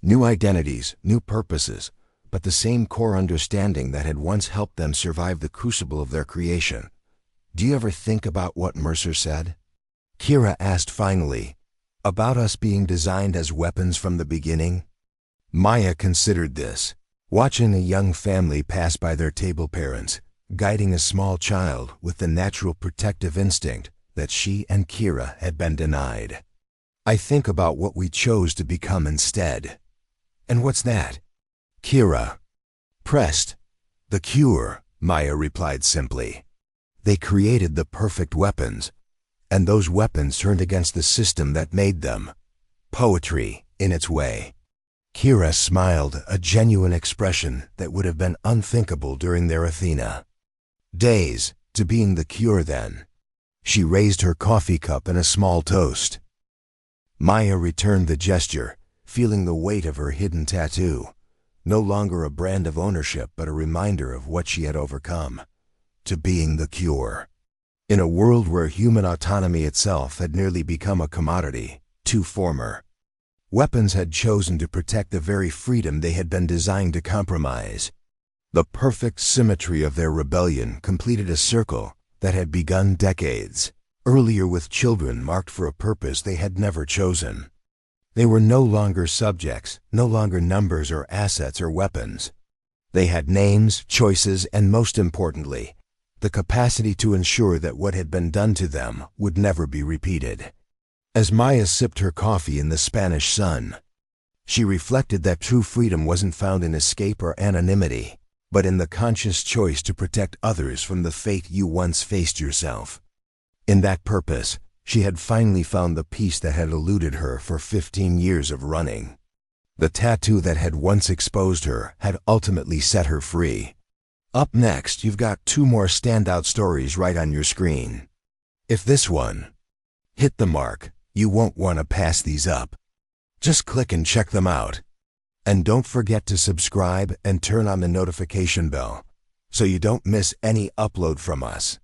New identities, new purposes, but the same core understanding that had once helped them survive the crucible of their creation. Do you ever think about what Mercer said? Kira asked finally, about us being designed as weapons from the beginning? Maya considered this, watching a young family pass by their table parents, guiding a small child with the natural protective instinct that she and Kira had been denied. I think about what we chose to become instead. And what's that? Kira pressed. The cure, Maya replied simply. They created the perfect weapons, and those weapons turned against the system that made them. Poetry, in its way. Kira smiled, a genuine expression that would have been unthinkable during their Athena. Days to being the cure then. She raised her coffee cup in a small toast. Maya returned the gesture, feeling the weight of her hidden tattoo. No longer a brand of ownership, but a reminder of what she had overcome. To being the cure. In a world where human autonomy itself had nearly become a commodity, too former. Weapons had chosen to protect the very freedom they had been designed to compromise. The perfect symmetry of their rebellion completed a circle that had begun decades earlier with children marked for a purpose they had never chosen. They were no longer subjects, no longer numbers or assets or weapons. They had names, choices, and most importantly, the capacity to ensure that what had been done to them would never be repeated. As Maya sipped her coffee in the Spanish sun, she reflected that true freedom wasn't found in escape or anonymity, but in the conscious choice to protect others from the fate you once faced yourself. In that purpose, she had finally found the peace that had eluded her for 15 years of running. The tattoo that had once exposed her had ultimately set her free. Up next, you've got 2 more standout stories right on your screen. If this one hit the mark, you won't want to pass these up. Just click and check them out. And don't forget to subscribe and turn on the notification bell so you don't miss any upload from us.